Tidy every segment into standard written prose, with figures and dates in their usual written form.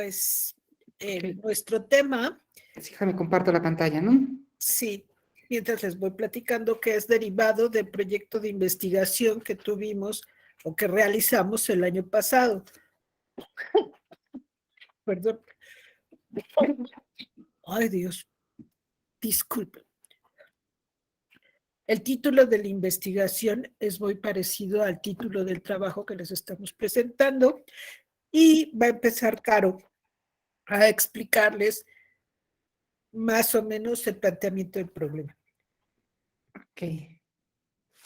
Pues Ok. nuestro tema, Déjame comparto la pantalla, ¿no? sí, mientras les voy platicando, que es derivado del proyecto de investigación que tuvimos o que realizamos el año pasado. Perdón. Ay, Dios, disculpe. El título de la investigación es muy parecido al título del trabajo que les estamos presentando y va a empezar Caro a explicarles más o menos el planteamiento del problema. Ok.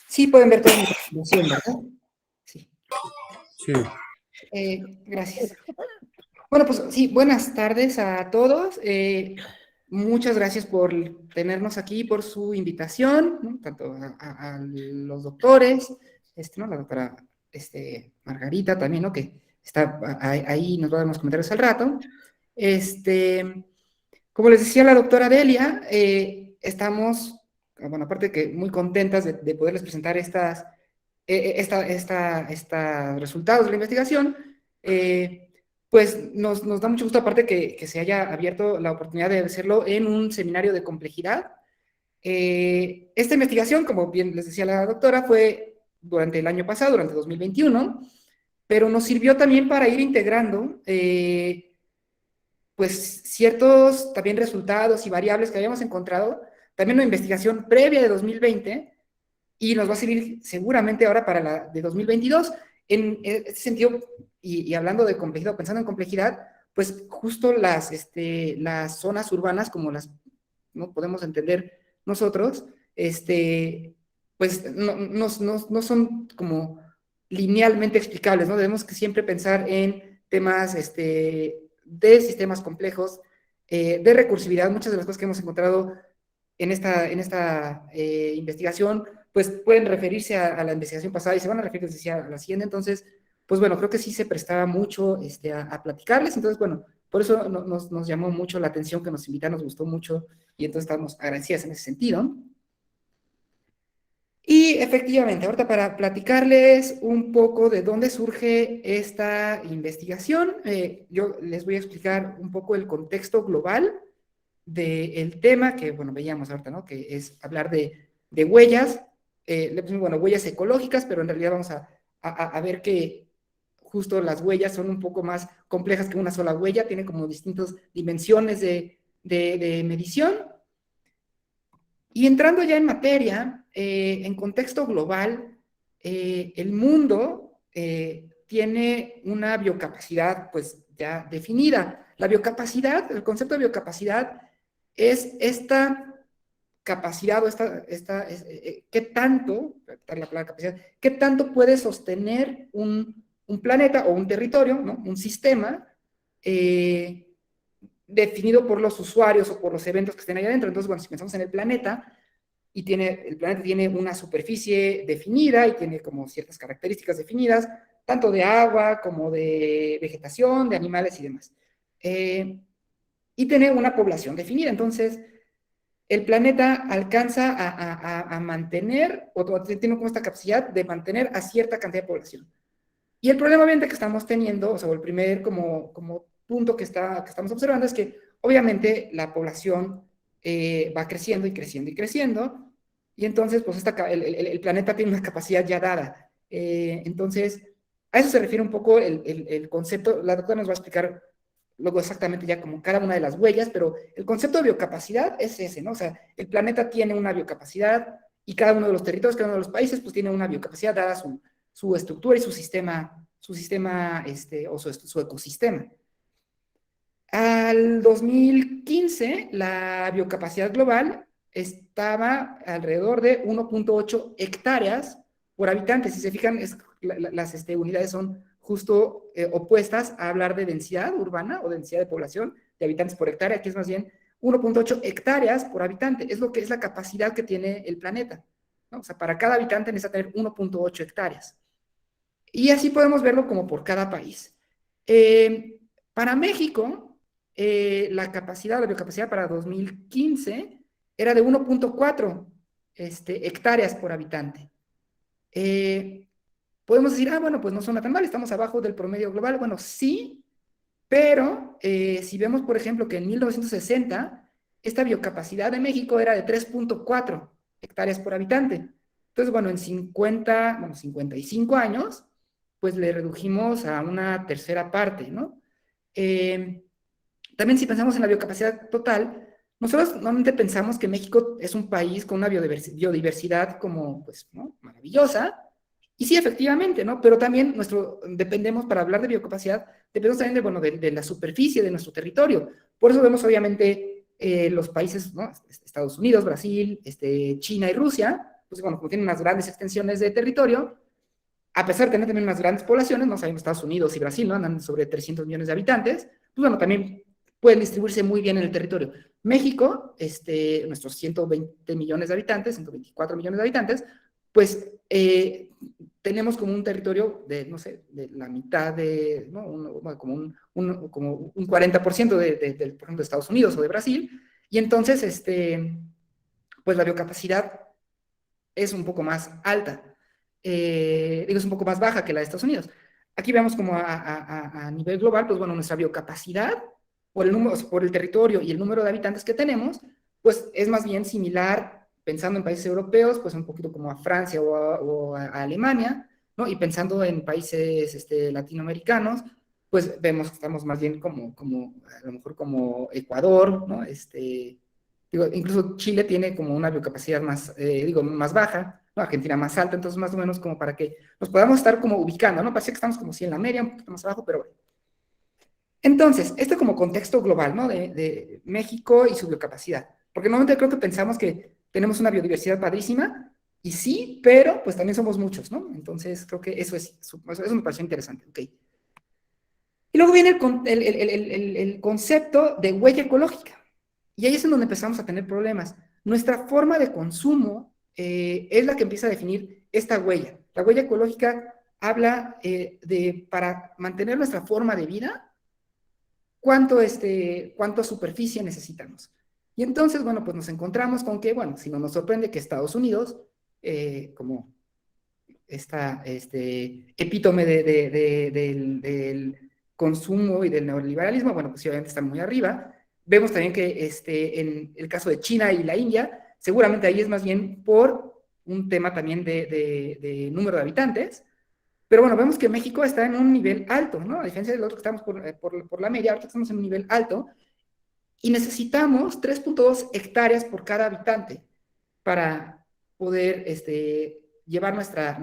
Sí, pueden ver toda mi presentación, ¿verdad? Sí. Sí. Gracias. Bueno, pues sí, buenas tardes a todos. Muchas gracias por tenernos aquí, por su invitación, ¿no? Tanto a los doctores, ¿no? La doctora Margarita también, ¿no? Que está ahí, nos va a dar unos comentarios al rato. Como les decía la doctora Delia, estamos, bueno, aparte que muy contentas de poderles presentar estos resultados de la investigación, pues nos da mucho gusto, aparte que se haya abierto la oportunidad de hacerlo en un seminario de complejidad. Esta investigación, como bien les decía la doctora, fue durante el año pasado, durante 2021, pero nos sirvió también para ir integrando pues ciertos también resultados y variables que habíamos encontrado, también una investigación previa de 2020, y nos va a servir seguramente ahora para la de 2022. En este sentido, y hablando de complejidad, pensando en complejidad, pues justo las zonas urbanas, como las no podemos entender nosotros, pues no son como linealmente explicables, ¿no? Debemos que siempre pensar en temas de sistemas complejos, de recursividad. Muchas de las cosas que hemos encontrado en esta investigación, pues pueden referirse a la investigación pasada y se van a referir, decía, a la siguiente. Entonces, pues bueno, creo que sí se prestaba mucho a platicarles. Entonces, bueno, por eso nos llamó mucho la atención que nos invitaron, nos gustó mucho, y entonces estamos agradecidas en ese sentido. Y efectivamente, ahorita para platicarles un poco de dónde surge esta investigación, yo les voy a explicar un poco el contexto global del tema que, bueno, veíamos ahorita, ¿no? Que es hablar de huellas, le pusimos, bueno, huellas ecológicas, pero en realidad vamos a ver que justo las huellas son un poco más complejas que una sola huella, tienen como distintas dimensiones de medición. Y entrando ya en materia, en contexto global, el mundo tiene una biocapacidad pues ya definida. La biocapacidad, el concepto de biocapacidad es esta capacidad o qué tanto, la palabra capacidad, qué tanto puede sostener un planeta o un territorio, ¿no? Un sistema definido por los usuarios o por los eventos que estén ahí adentro. Entonces, bueno, si pensamos en el planeta, el planeta tiene una superficie definida y tiene como ciertas características definidas, tanto de agua como de vegetación, de animales y demás. Y tiene una población definida. Entonces, el planeta alcanza a mantener, o tiene como esta capacidad de mantener a cierta cantidad de población. Y el problema obviamente que estamos teniendo, o sea, el primer como punto que estamos observando es que obviamente la población va creciendo y creciendo y creciendo, y entonces pues el planeta tiene una capacidad ya dada. Entonces, a eso se refiere un poco el concepto. La doctora nos va a explicar luego exactamente ya como cada una de las huellas, pero el concepto de biocapacidad es ese, ¿no? O sea, el planeta tiene una biocapacidad y cada uno de los territorios, cada uno de los países, pues tiene una biocapacidad dada su estructura y su sistema o su ecosistema. Al 2015, la biocapacidad global estaba alrededor de 1.8 hectáreas por habitante. Si se fijan, las unidades son justo opuestas a hablar de densidad urbana o densidad de población de habitantes por hectárea. Aquí es más bien 1.8 hectáreas por habitante. Es lo que es la capacidad que tiene el planeta, ¿no? O sea, para cada habitante necesita tener 1.8 hectáreas. Y así podemos verlo como por cada país. Para México, la biocapacidad para 2015 era de 1.4 hectáreas por habitante. Podemos decir, bueno, pues no suena tan mal, estamos abajo del promedio global. Bueno, sí, Pero si vemos, por ejemplo, que en 1960 esta biocapacidad de México era de 3.4 hectáreas por habitante. Entonces, bueno, en 55 años, pues le redujimos a una tercera parte, ¿no? También si pensamos en la biocapacidad total, nosotros normalmente pensamos que México es un país con una biodiversidad como, pues, ¿no? Maravillosa, y sí, efectivamente, ¿no? Pero también dependemos, para hablar de biocapacidad, dependemos también de, bueno, de la superficie de nuestro territorio. Por eso vemos, obviamente, los países, ¿no? Estados Unidos, Brasil, China y Rusia, pues, bueno, como tienen unas grandes extensiones de territorio, a pesar de tener también unas grandes poblaciones, no sabemos, Estados Unidos y Brasil, ¿no? Andan sobre 300 millones de habitantes, pues, bueno, también pueden distribuirse muy bien en el territorio. México, nuestros 120 millones de habitantes, 124 millones de habitantes, pues tenemos como un territorio de, no sé, de la mitad de, ¿no? Como un 40% por ejemplo, de Estados Unidos o de Brasil, y entonces, pues la biocapacidad es un poco más alta, es un poco más baja que la de Estados Unidos. Aquí vemos como a nivel global, pues bueno, nuestra biocapacidad por el territorio y el número de habitantes que tenemos, pues es más bien similar, pensando en países europeos, pues un poquito como a Francia o a Alemania, ¿no? Y pensando en países latinoamericanos, pues vemos que estamos más bien como a lo mejor como Ecuador, ¿no? Digo, incluso Chile tiene como una biocapacidad más, más baja, ¿no? Argentina más alta, entonces más o menos como para que nos podamos estar como ubicando, ¿no? Parece que estamos como si en la media, un poquito más abajo, pero bueno. Entonces, este como contexto global, ¿no? De México y su biocapacidad. Porque normalmente creo que pensamos que tenemos una biodiversidad padrísima, y sí, pero pues también somos muchos, ¿no? Entonces, creo que eso me pareció interesante, ¿ok? Y luego viene el concepto de huella ecológica. Y ahí es en donde empezamos a tener problemas. Nuestra forma de consumo es la que empieza a definir esta huella. La huella ecológica habla para mantener nuestra forma de vida, cuánto superficie necesitamos. Y entonces, bueno, pues nos encontramos con que, bueno, si no nos sorprende que Estados Unidos, como epítome del consumo y del neoliberalismo, bueno, pues obviamente están muy arriba. Vemos también que en el caso de China y la India, seguramente ahí es más bien por un tema también de número de habitantes, pero bueno, vemos que México está en un nivel alto, ¿no? A diferencia del otro que estamos por la media, ahorita estamos en un nivel alto, y necesitamos 3.2 hectáreas por cada habitante para poder llevar nuestra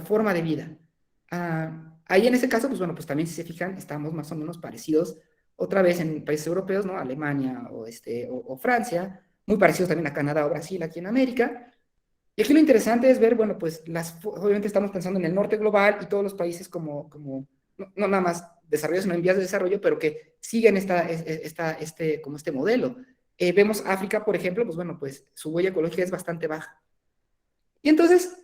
forma de vida. Ahí en ese caso, pues bueno, pues también si se fijan, estamos más o menos parecidos otra vez en países europeos, ¿no? Alemania o Francia, muy parecidos también a Canadá o Brasil aquí en América. Y aquí lo interesante es ver, bueno, pues obviamente estamos pensando en el norte global y todos los países no nada más desarrollados, sino en vías de desarrollo, pero que siguen como este modelo. Vemos África, por ejemplo, pues bueno, pues su huella ecológica es bastante baja. Y entonces,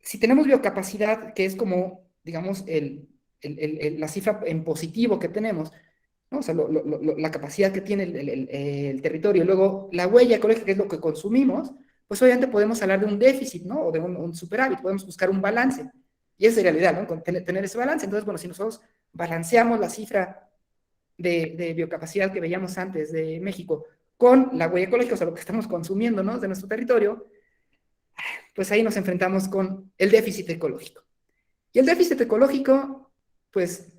si tenemos biocapacidad, que es como, digamos, la cifra en positivo que tenemos, ¿no? O sea, la capacidad que tiene el territorio, luego la huella ecológica, que es lo que consumimos, pues obviamente podemos hablar de un déficit, ¿no? O de un superávit, podemos buscar un balance. Y esa sería la idea, ¿no? Tener ese balance. Entonces, bueno, si nosotros balanceamos la cifra de biocapacidad que veíamos antes de México con la huella ecológica, o sea, lo que estamos consumiendo, ¿no? De nuestro territorio, pues ahí nos enfrentamos con el déficit ecológico. Y el déficit ecológico, pues,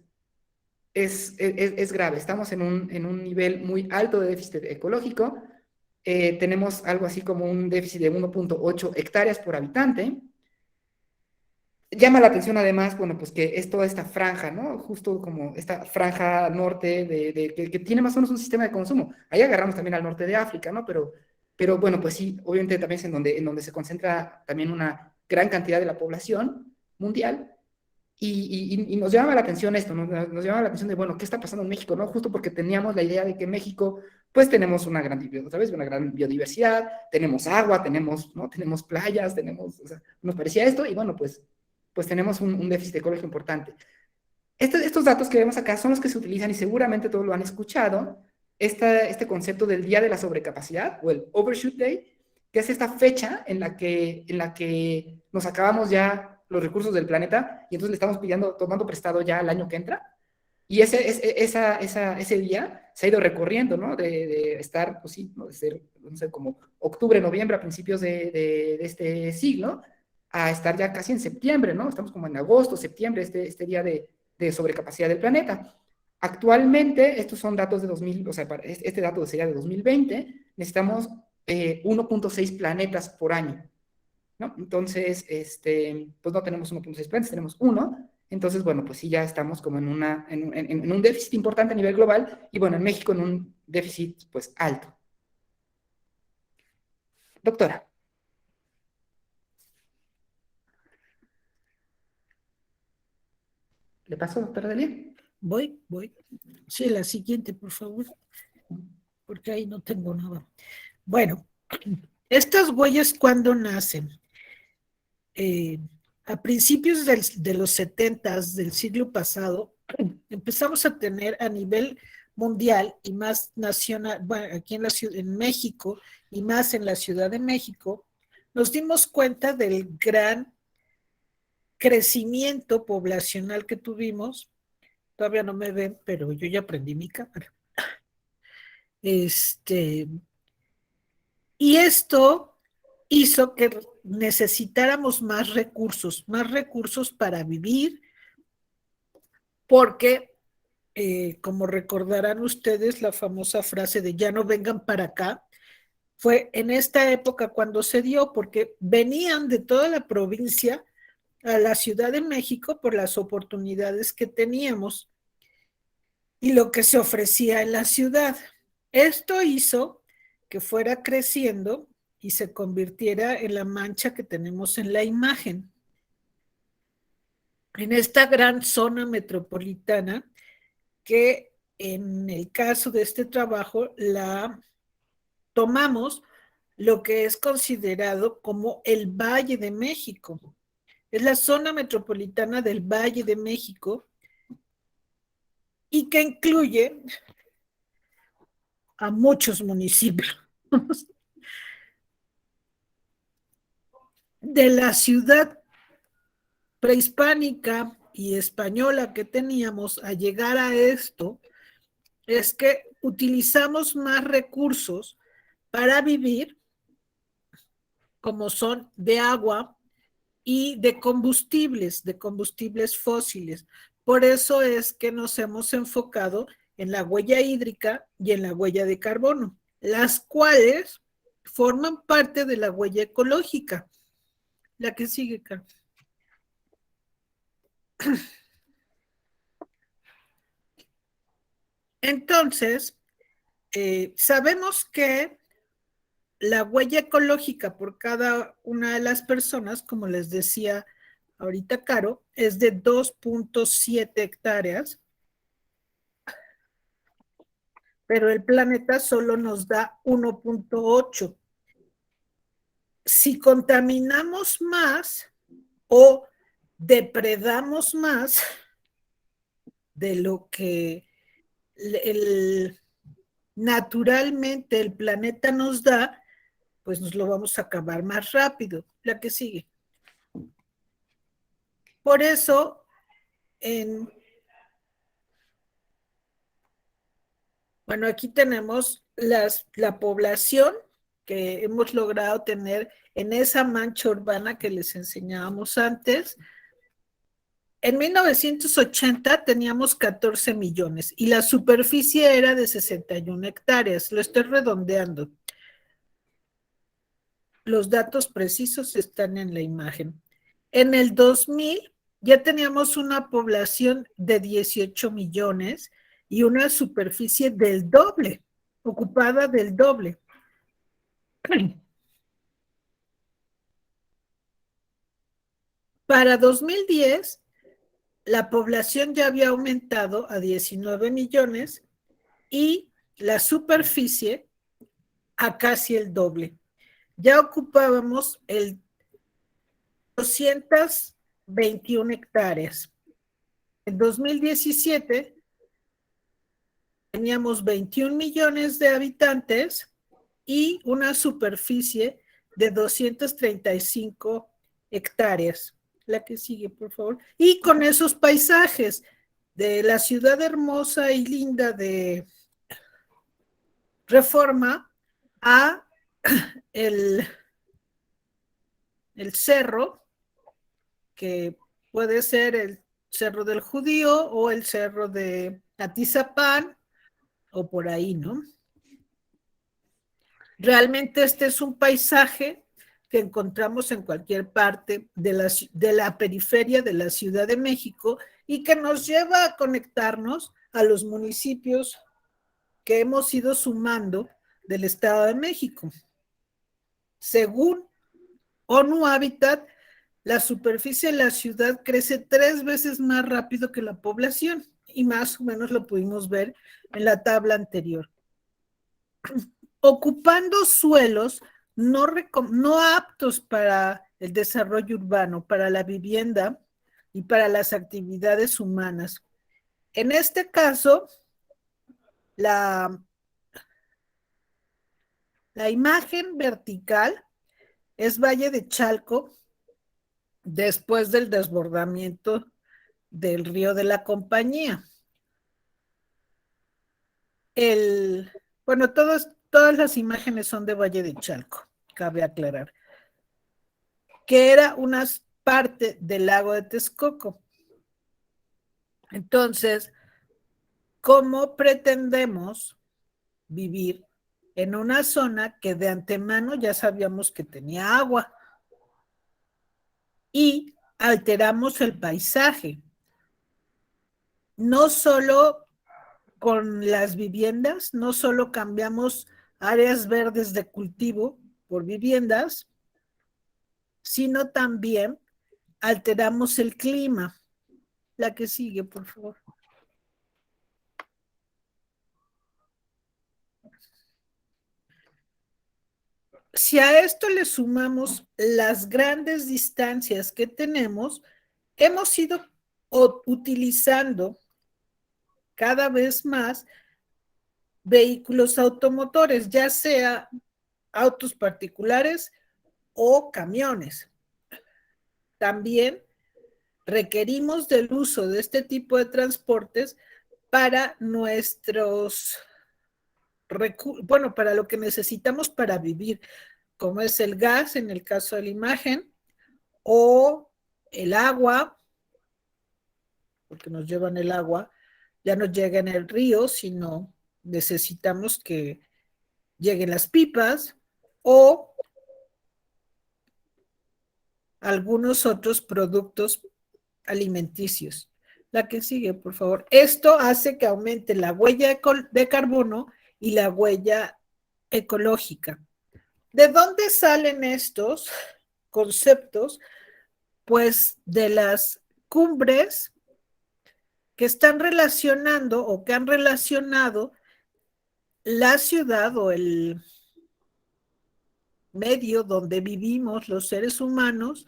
es grave. Estamos en un nivel muy alto de déficit ecológico. Tenemos algo así como un déficit de 1.8 hectáreas por habitante. Llama la atención además, bueno, pues que es toda esta franja, ¿no? Justo como esta franja norte que tiene más o menos un sistema de consumo. Ahí agarramos también al norte de África, ¿no? Pero bueno, pues sí, obviamente también es en donde se concentra también una gran cantidad de la población mundial. Y nos llama la atención esto, nos llama la atención de, bueno, ¿qué está pasando en México? ¿No? Justo porque teníamos la idea de que México, pues tenemos una gran biodiversidad, tenemos agua, ¿no? Tenemos playas, o sea, nos parecía esto, y bueno, pues tenemos un déficit ecológico importante. Estos datos que vemos acá son los que se utilizan, y seguramente todos lo han escuchado, este concepto del día de la sobrecapacidad, o el Overshoot Day, que es esta fecha en la que nos acabamos ya los recursos del planeta, y entonces le estamos tomando prestado ya el año que entra. Y ese día se ha ido recorriendo, ¿no? De estar, pues sí, ¿no? De ser, no sé, como octubre, noviembre, a principios de este siglo, a estar ya casi en septiembre, ¿no? Estamos como en agosto, septiembre, este día de sobrecapacidad del planeta. Actualmente, estos son datos de 2000, o sea, este dato sería de 2020, necesitamos 1.6 planetas por año, ¿no? Entonces, pues no tenemos 1.6 planetas, tenemos uno. Entonces, bueno, pues sí, ya estamos como en un déficit importante a nivel global y bueno, en México en un déficit pues alto. Doctora. ¿Le paso, doctora Delia? Voy. Sí, la siguiente, por favor, porque ahí no tengo nada. Bueno, estas huellas, ¿cuándo nacen? A principios de los 70 del siglo pasado, empezamos a tener a nivel mundial y más nacional, bueno, aquí en México y más en la Ciudad de México, nos dimos cuenta del gran crecimiento poblacional que tuvimos. Todavía no me ven, pero yo ya prendí mi cámara. Y esto hizo que necesitáramos más recursos para vivir, porque, como recordarán ustedes, la famosa frase de ya no vengan para acá, fue en esta época cuando se dio, porque venían de toda la provincia a la Ciudad de México por las oportunidades que teníamos y lo que se ofrecía en la ciudad. Esto hizo que fuera creciendo y se convirtiera en la mancha que tenemos en la imagen. En esta gran zona metropolitana, que en el caso de este trabajo la tomamos lo que es considerado como el Valle de México. Es la zona metropolitana del Valle de México y que incluye a muchos municipios. De la ciudad prehispánica y española que teníamos a llegar a esto, es que utilizamos más recursos para vivir, como son de agua y de combustibles fósiles. Por eso es que nos hemos enfocado en la huella hídrica y en la huella de carbono, las cuales forman parte de la huella ecológica. La que sigue, Carlos. Entonces, sabemos que la huella ecológica por cada una de las personas, como les decía ahorita Caro, es de 2.7 hectáreas, pero el planeta solo nos da 1.8. Si contaminamos más o depredamos más de lo que naturalmente el planeta nos da, pues nos lo vamos a acabar más rápido. La que sigue. Por eso, bueno, aquí tenemos la población que hemos logrado tener en esa mancha urbana que les enseñábamos antes. En 1980 teníamos 14 millones y la superficie era de 61 hectáreas. Lo estoy redondeando. Los datos precisos están en la imagen. En el 2000 ya teníamos una población de 18 millones y una superficie del doble, ocupada del doble. Para 2010, la población ya había aumentado a 19 millones y la superficie a casi el doble. Ya ocupábamos el 221 hectáreas. En 2017 teníamos 21 millones de habitantes y una superficie de 235 hectáreas. La que sigue, por favor. Y con esos paisajes, de la ciudad hermosa y linda de Reforma a el cerro, que puede ser el Cerro del Judío o el Cerro de Atizapán o por ahí, ¿no? Realmente este es un paisaje que encontramos en cualquier parte de la periferia de la Ciudad de México y que nos lleva a conectarnos a los municipios que hemos ido sumando del Estado de México. Según ONU Habitat, la superficie de la ciudad crece 3 veces más rápido que la población, y más o menos lo pudimos ver en la tabla anterior. Ocupando suelos no aptos para el desarrollo urbano, para la vivienda y para las actividades humanas. En este caso, la imagen vertical es Valle de Chalco después del desbordamiento del río de la Compañía. Bueno, todas las imágenes son de Valle de Chalco, cabe aclarar, que era una parte del lago de Texcoco. Entonces, ¿cómo pretendemos vivir en una zona que de antemano ya sabíamos que tenía agua? Y alteramos el paisaje, no solo con las viviendas, no solo cambiamos áreas verdes de cultivo por viviendas, sino también alteramos el clima. La que sigue, por favor. Si a esto le sumamos las grandes distancias que tenemos, hemos ido utilizando cada vez más vehículos automotores, ya sea autos particulares o camiones. También requerimos del uso de este tipo de transportes para para lo que necesitamos para vivir, como es el gas en el caso de la imagen, o el agua, porque nos llevan el agua, ya no llega en el río, sino necesitamos que lleguen las pipas, o algunos otros productos alimenticios. La que sigue, por favor. Esto hace que aumente la huella de carbono y la huella ecológica. ¿De dónde salen estos conceptos? Pues de las cumbres que están relacionando o que han relacionado la ciudad o el medio donde vivimos los seres humanos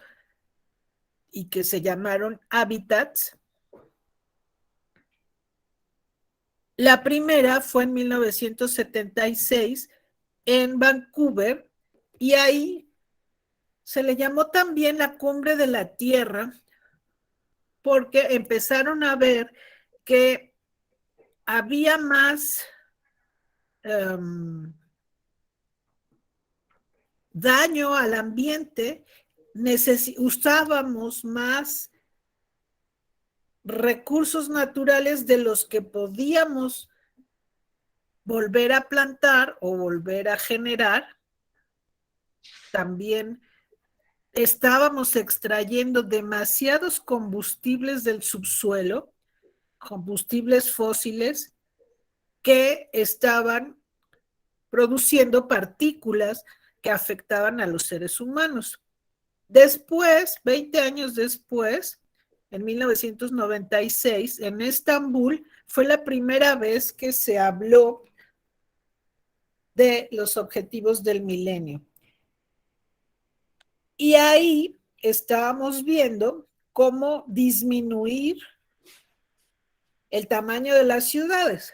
y que se llamaron hábitats. La primera fue en 1976 en Vancouver y ahí se le llamó también la Cumbre de la Tierra porque empezaron a ver que había más daño al ambiente, usábamos más recursos naturales de los que podíamos volver a plantar o volver a generar. También estábamos extrayendo demasiados combustibles del subsuelo, combustibles fósiles, que estaban produciendo partículas que afectaban a los seres humanos. Después, 20 años después, en 1996, en Estambul, fue la primera vez que se habló de los objetivos del milenio. Y ahí estábamos viendo cómo disminuir el tamaño de las ciudades,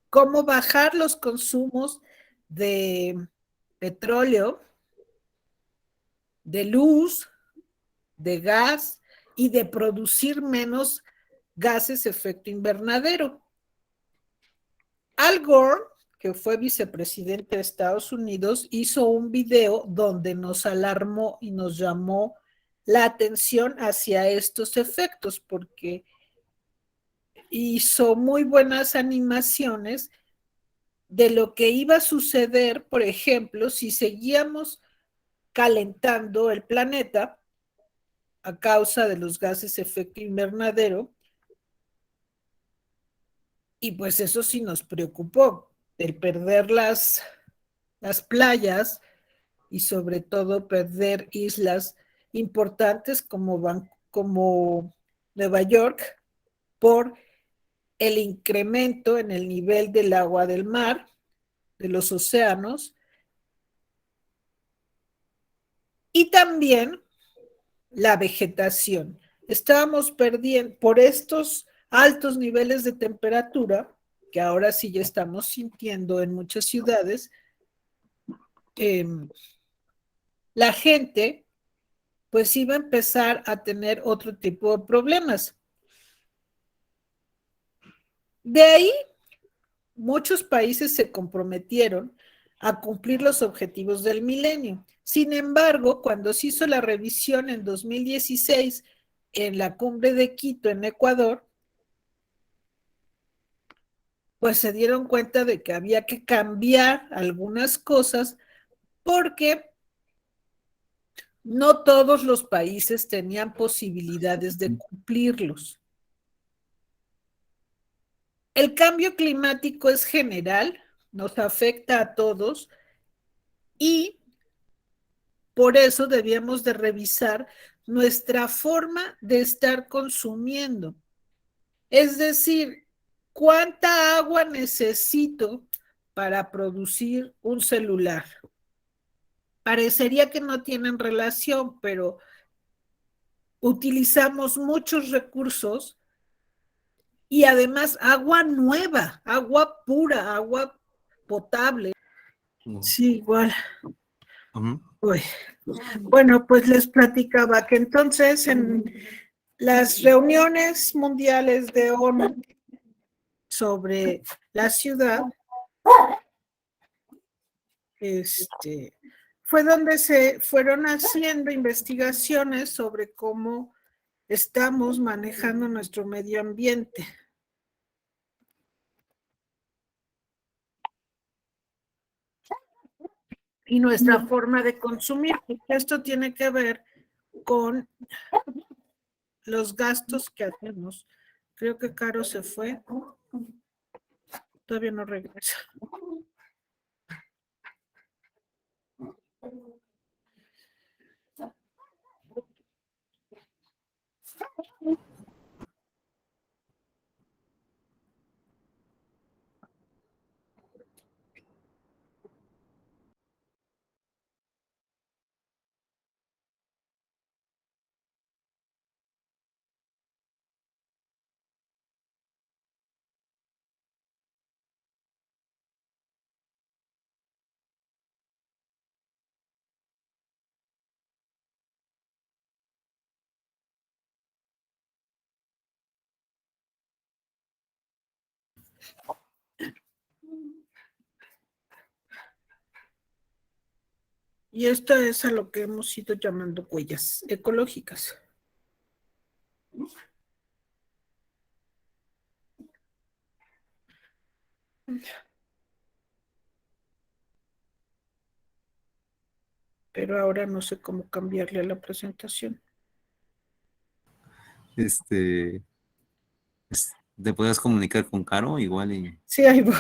cómo bajar los consumos de petróleo, de luz, de gas y de producir menos gases efecto invernadero. Al Gore, que fue vicepresidente de Estados Unidos, hizo un video donde nos alarmó y nos llamó la atención hacia estos efectos, porque hizo muy buenas animaciones de lo que iba a suceder, por ejemplo, si seguíamos calentando el planeta a causa de los gases efecto invernadero. Y pues eso sí nos preocupó, el perder las playas y sobre todo perder islas importantes como Nueva York por el incremento en el nivel del agua del mar, de los océanos, y también la vegetación. Estábamos perdiendo por estos altos niveles de temperatura, que ahora sí ya estamos sintiendo en muchas ciudades, la gente pues iba a empezar a tener otro tipo de problemas. De ahí, muchos países se comprometieron a cumplir los objetivos del milenio. Sin embargo, cuando se hizo la revisión en 2016 en la cumbre de Quito, en Ecuador, pues se dieron cuenta de que había que cambiar algunas cosas porque no todos los países tenían posibilidades de cumplirlos. El cambio climático es general, nos afecta a todos y por eso debíamos de revisar nuestra forma de estar consumiendo. Es decir, ¿cuánta agua necesito para producir un celular? Parecería que no tienen relación, pero utilizamos muchos recursos y además agua nueva, agua pura, agua potable. Sí, igual. Uy. Bueno, pues les platicaba que entonces en las reuniones mundiales de ONU sobre la ciudad, fue donde se fueron haciendo investigaciones sobre cómo estamos manejando nuestro medio ambiente. Y nuestra forma de consumir. Esto tiene que ver con los gastos que hacemos. Creo que Caro se fue. Todavía no regresa. Y esto es a lo que hemos ido llamando huellas ecológicas. Pero ahora no sé cómo cambiarle a la presentación. ¿Te puedes comunicar con Caro igual? Sí, ahí voy.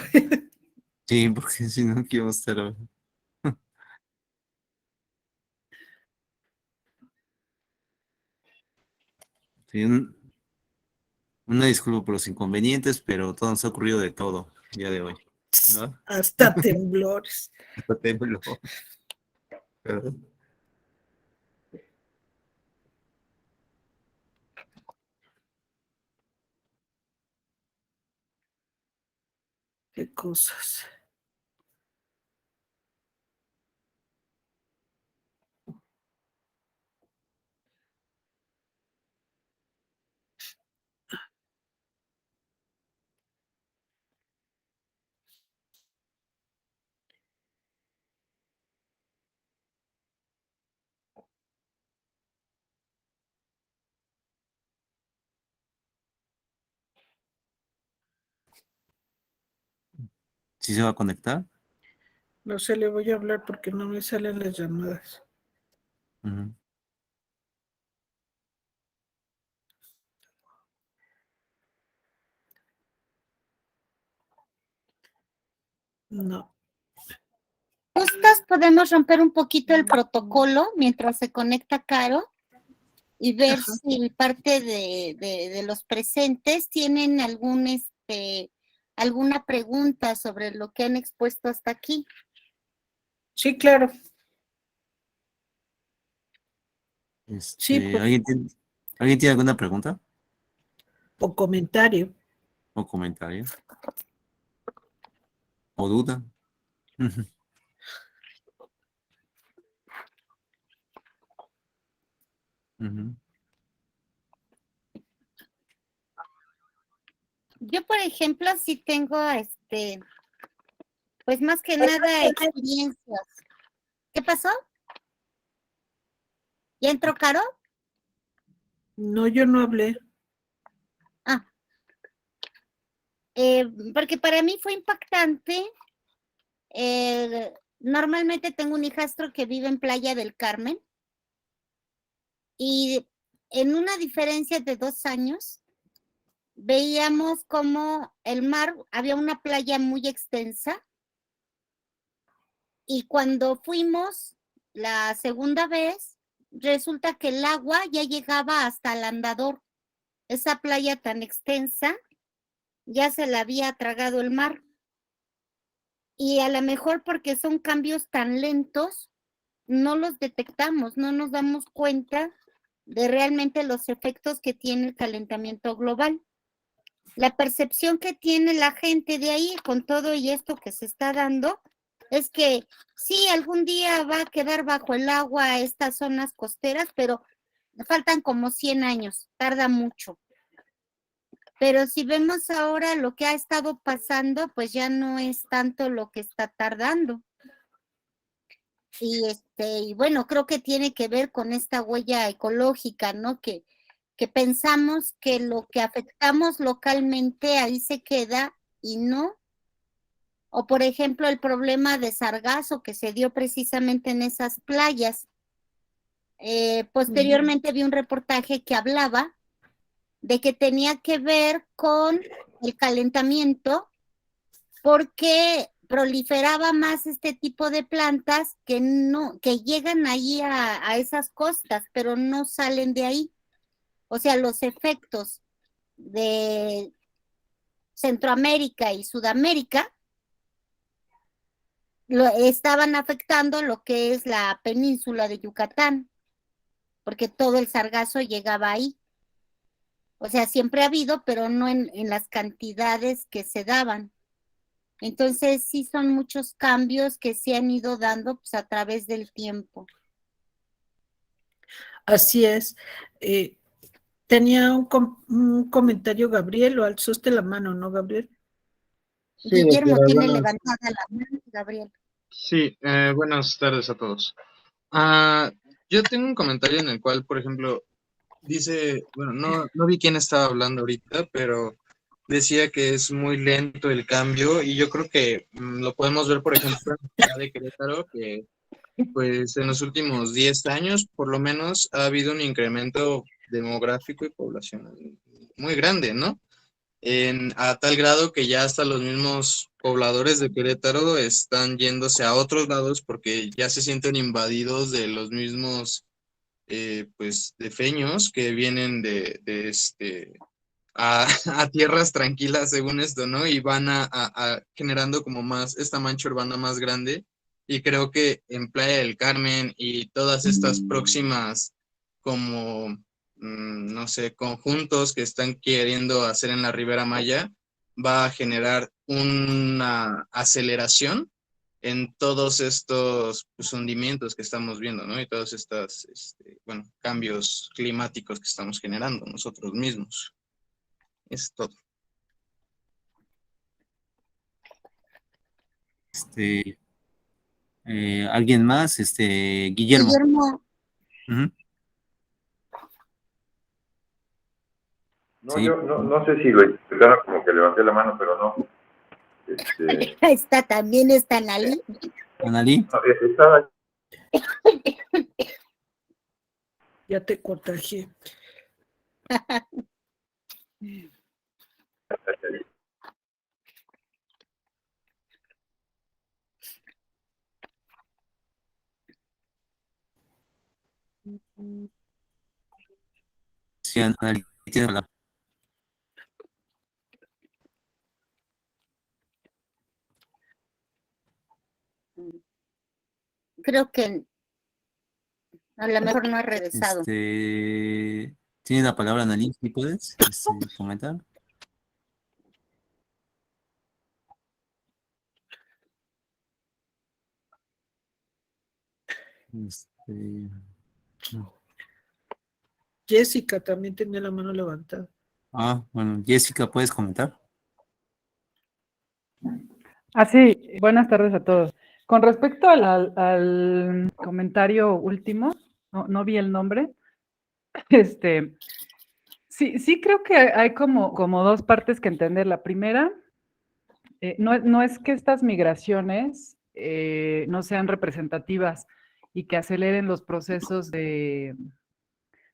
Sí, porque si no quiero estar... Sí, una disculpa por los inconvenientes, pero todo nos ha ocurrido de todo el día de hoy, ¿no? Hasta temblores. Hasta tembló. Qué cosas. ¿Sí se va a conectar? No sé, le voy a hablar porque no me salen las llamadas. Ujú. No. ¿Gustas? Podemos romper un poquito el protocolo mientras se conecta Caro y ver Ajá. si parte de los presentes tienen alguna pregunta sobre lo que han expuesto hasta aquí. Sí, claro. Sí, ¿Alguien tiene alguna pregunta o comentario. o comentario o duda? Ujú. Ujú. Yo, por ejemplo, sí tengo, pues más que nada experiencias. ¿Qué pasó? ¿Ya entró Caro? No, yo no hablé. Ah, porque para mí fue impactante. Normalmente tengo un hijastro que vive en Playa del Carmen y en una diferencia de 2 años veíamos como el mar, había una playa muy extensa y cuando fuimos la segunda vez, resulta que el agua ya llegaba hasta el andador. Esa playa tan extensa ya se la había tragado el mar. Y a lo mejor porque son cambios tan lentos, no los detectamos, no nos damos cuenta de realmente los efectos que tiene el calentamiento global. La percepción que tiene la gente de ahí con todo y esto que se está dando es que sí, algún día va a quedar bajo el agua estas zonas costeras, pero faltan como 100 años, tarda mucho. Pero si vemos ahora lo que ha estado pasando, pues ya no es tanto lo que está tardando. Y bueno, creo que tiene que ver con esta huella ecológica, ¿no? Que pensamos que lo que afectamos localmente ahí se queda y no. O por ejemplo, el problema de sargazo que se dio precisamente en esas playas. Posteriormente vi un reportaje que hablaba de que tenía que ver con el calentamiento porque proliferaba más este tipo de plantas que llegan ahí a esas costas, pero no salen de ahí. O sea, los efectos de Centroamérica y Sudamérica estaban afectando lo que es la península de Yucatán, porque todo el sargazo llegaba ahí. O sea, siempre ha habido, pero no en las cantidades que se daban. Entonces, sí son muchos cambios que se han ido dando pues, a través del tiempo. Así es. Tenía un comentario, Gabriel, o alzaste la mano, ¿no, Gabriel? Sí, Guillermo doctora, tiene buenas. levantada la mano, Gabriel. Sí, buenas tardes a todos. Yo tengo un comentario en el cual, por ejemplo, dice, bueno, no vi quién estaba hablando ahorita, pero decía que es muy lento el cambio y yo creo que lo podemos ver, por ejemplo, en la ciudad de Querétaro, que pues en los últimos 10 años, por lo menos, ha habido un incremento demográfico y poblacional muy grande, ¿no? A tal grado que ya hasta los mismos pobladores de Querétaro están yéndose a otros lados porque ya se sienten invadidos de los mismos pues defeños que vienen a tierras tranquilas según esto, ¿no? Y van a generando como más esta mancha urbana más grande y creo que en Playa del Carmen y todas estas próximas como no sé, conjuntos que están queriendo hacer en la Ribera Maya, va a generar una aceleración en todos estos pues, hundimientos que estamos viendo, ¿no? Y todos estos, bueno, cambios climáticos que estamos generando nosotros mismos. Es todo. Este, ¿Alguien más? Guillermo. Guillermo, Ujú. No, Sí. yo no sé si lo explicaron como que levanté la mano, pero no. Está también está Analí. Analí, Estaba Ya te contagié. sí, Analí tiene la palabra. Creo que a lo mejor no ha regresado. Tiene la palabra Analí, ¿sí puedes comentar? No. Jessica también tenía la mano levantada. Bueno, Jessica, ¿puedes comentar? Sí, buenas tardes a todos. Con respecto al comentario último, no vi el nombre. Sí creo que hay como dos partes que entender. La primera, no es que estas migraciones no sean representativas y que aceleren los procesos de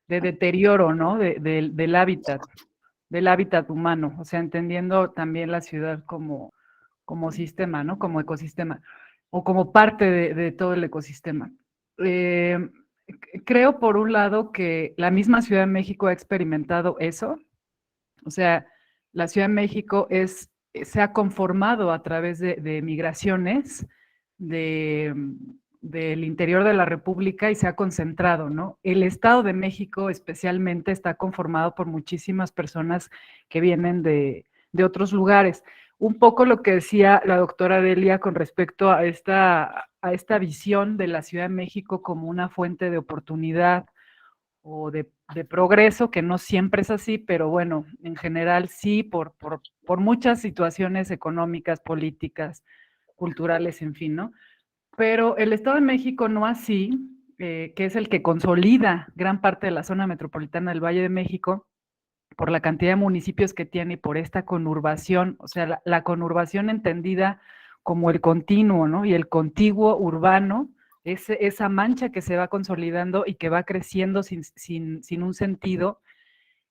deterioro, ¿no? Del hábitat humano, o sea, entendiendo también la ciudad como sistema, ¿no? Como ecosistema, o como parte de todo el ecosistema. Creo, por un lado, que la misma Ciudad de México ha experimentado eso, o sea, la Ciudad de México se ha conformado a través de migraciones del interior de la República y se ha concentrado, ¿no? El Estado de México especialmente está conformado por muchísimas personas que vienen de otros lugares. Un poco lo que decía la doctora Delia con respecto a esta visión de la Ciudad de México como una fuente de oportunidad o de progreso, que no siempre es así, pero bueno, en general sí, por muchas situaciones económicas, políticas, culturales, en fin, ¿no? Pero el Estado de México no así, que es el que consolida gran parte de la zona metropolitana del Valle de México, por la cantidad de municipios que tiene y por esta conurbación, o sea, la conurbación entendida como el continuo, ¿no? Y el contiguo urbano, esa mancha que se va consolidando y que va creciendo sin un sentido,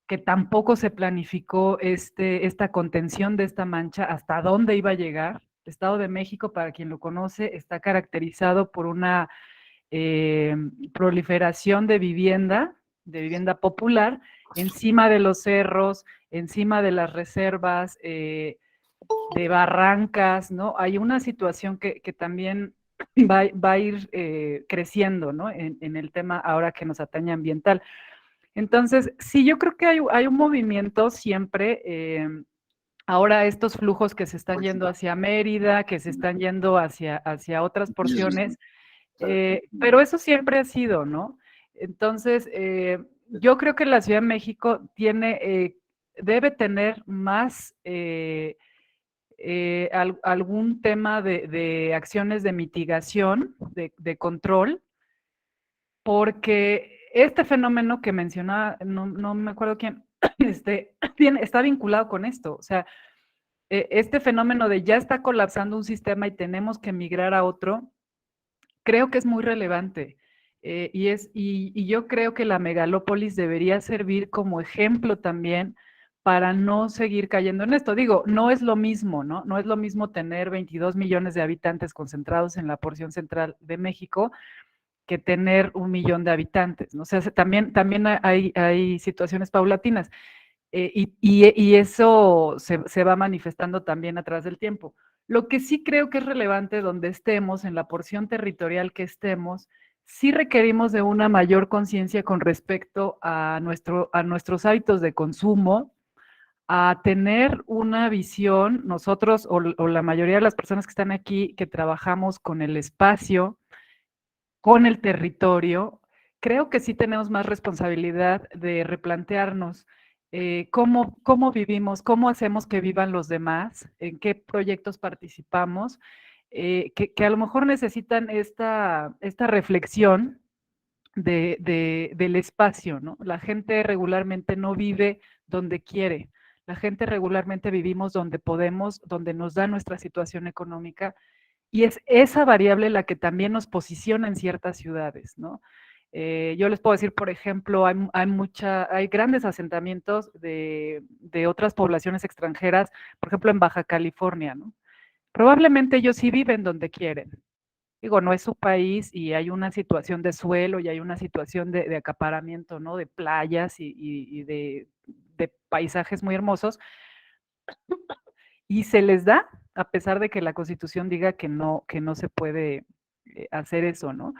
que tampoco se planificó esta contención de esta mancha, hasta dónde iba a llegar. El Estado de México, para quien lo conoce, está caracterizado por una proliferación de vivienda popular, encima de los cerros, encima de las reservas, de barrancas, ¿no? Hay una situación que también va a ir creciendo, ¿no? En el tema ahora que nos atañe ambiental. Entonces, sí, yo creo que hay un movimiento siempre, ahora estos flujos que se están yendo hacia Mérida, que se están yendo hacia otras porciones, pero eso siempre ha sido, ¿no? Entonces, yo creo que la Ciudad de México debe tener más algún tema de acciones de mitigación, de control, porque este fenómeno que mencionaba, no me acuerdo quién, está vinculado con esto, o sea, este fenómeno de ya está colapsando un sistema y tenemos que migrar a otro, creo que es muy relevante. Y yo creo que la megalópolis debería servir como ejemplo también para no seguir cayendo en esto. Digo, no es lo mismo, ¿no? No es lo mismo tener 22 millones de habitantes concentrados en la porción central de México que tener 1 millón de habitantes, ¿no? O sea, también hay situaciones paulatinas. Y eso se va manifestando también a través del tiempo. Lo que sí creo que es relevante donde estemos, en la porción territorial que estemos, sí requerimos de una mayor conciencia con respecto a nuestros hábitos de consumo, a tener una visión, nosotros o la mayoría de las personas que están aquí, que trabajamos con el espacio, con el territorio, creo que sí tenemos más responsabilidad de replantearnos cómo vivimos, cómo hacemos que vivan los demás, en qué proyectos participamos, que a lo mejor necesitan esta reflexión del espacio, ¿no? La gente regularmente no vive donde quiere. La gente regularmente vivimos donde podemos, donde nos da nuestra situación económica, y es esa variable la que también nos posiciona en ciertas ciudades, ¿no? Yo les puedo decir, por ejemplo, hay grandes asentamientos de otras poblaciones extranjeras, por ejemplo, en Baja California, ¿no? Probablemente ellos sí viven donde quieren. Digo, no es su país y hay una situación de suelo y hay una situación de acaparamiento, ¿no? De playas y de paisajes muy hermosos. Y se les da, a pesar de que la Constitución diga que no se puede hacer eso, ¿no?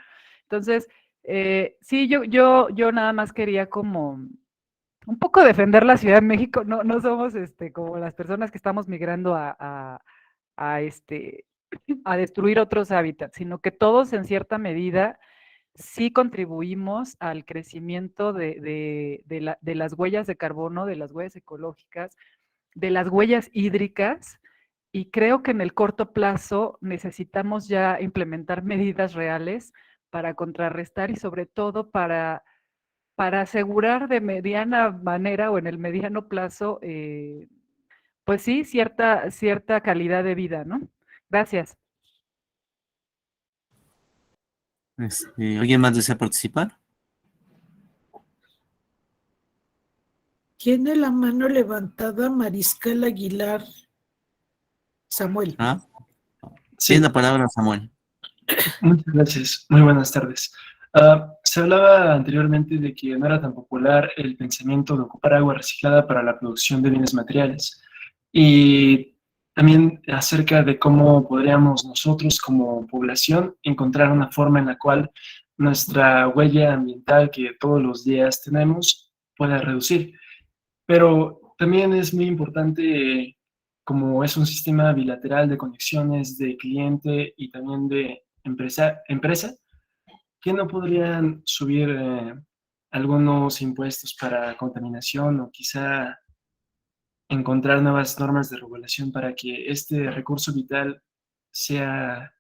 Entonces, sí, yo nada más quería como un poco defender la Ciudad de México. No somos como las personas que estamos migrando a destruir otros hábitats, sino que todos en cierta medida sí contribuimos al crecimiento de las huellas de carbono, de las huellas ecológicas, de las huellas hídricas, y creo que en el corto plazo necesitamos ya implementar medidas reales para contrarrestar y sobre todo para asegurar de mediana manera o en el mediano plazo, pues sí, cierta calidad de vida, ¿no? Gracias. ¿Alguien más desea participar? Tiene la mano levantada Mariscal Aguilar. Samuel. ¿Ah? Sí, Tiene la palabra, Samuel. muchas gracias. Muy buenas tardes. Se hablaba anteriormente de que no era tan popular el pensamiento de ocupar agua reciclada para la producción de bienes materiales. Y también acerca de cómo podríamos nosotros como población encontrar una forma en la cual nuestra huella ambiental que todos los días tenemos pueda reducir. Pero también es muy importante, como es un sistema bilateral de conexiones de cliente y también de empresa, que no podrían subir algunos impuestos para contaminación o quizá encontrar nuevas normas de regulación para que este recurso vital sea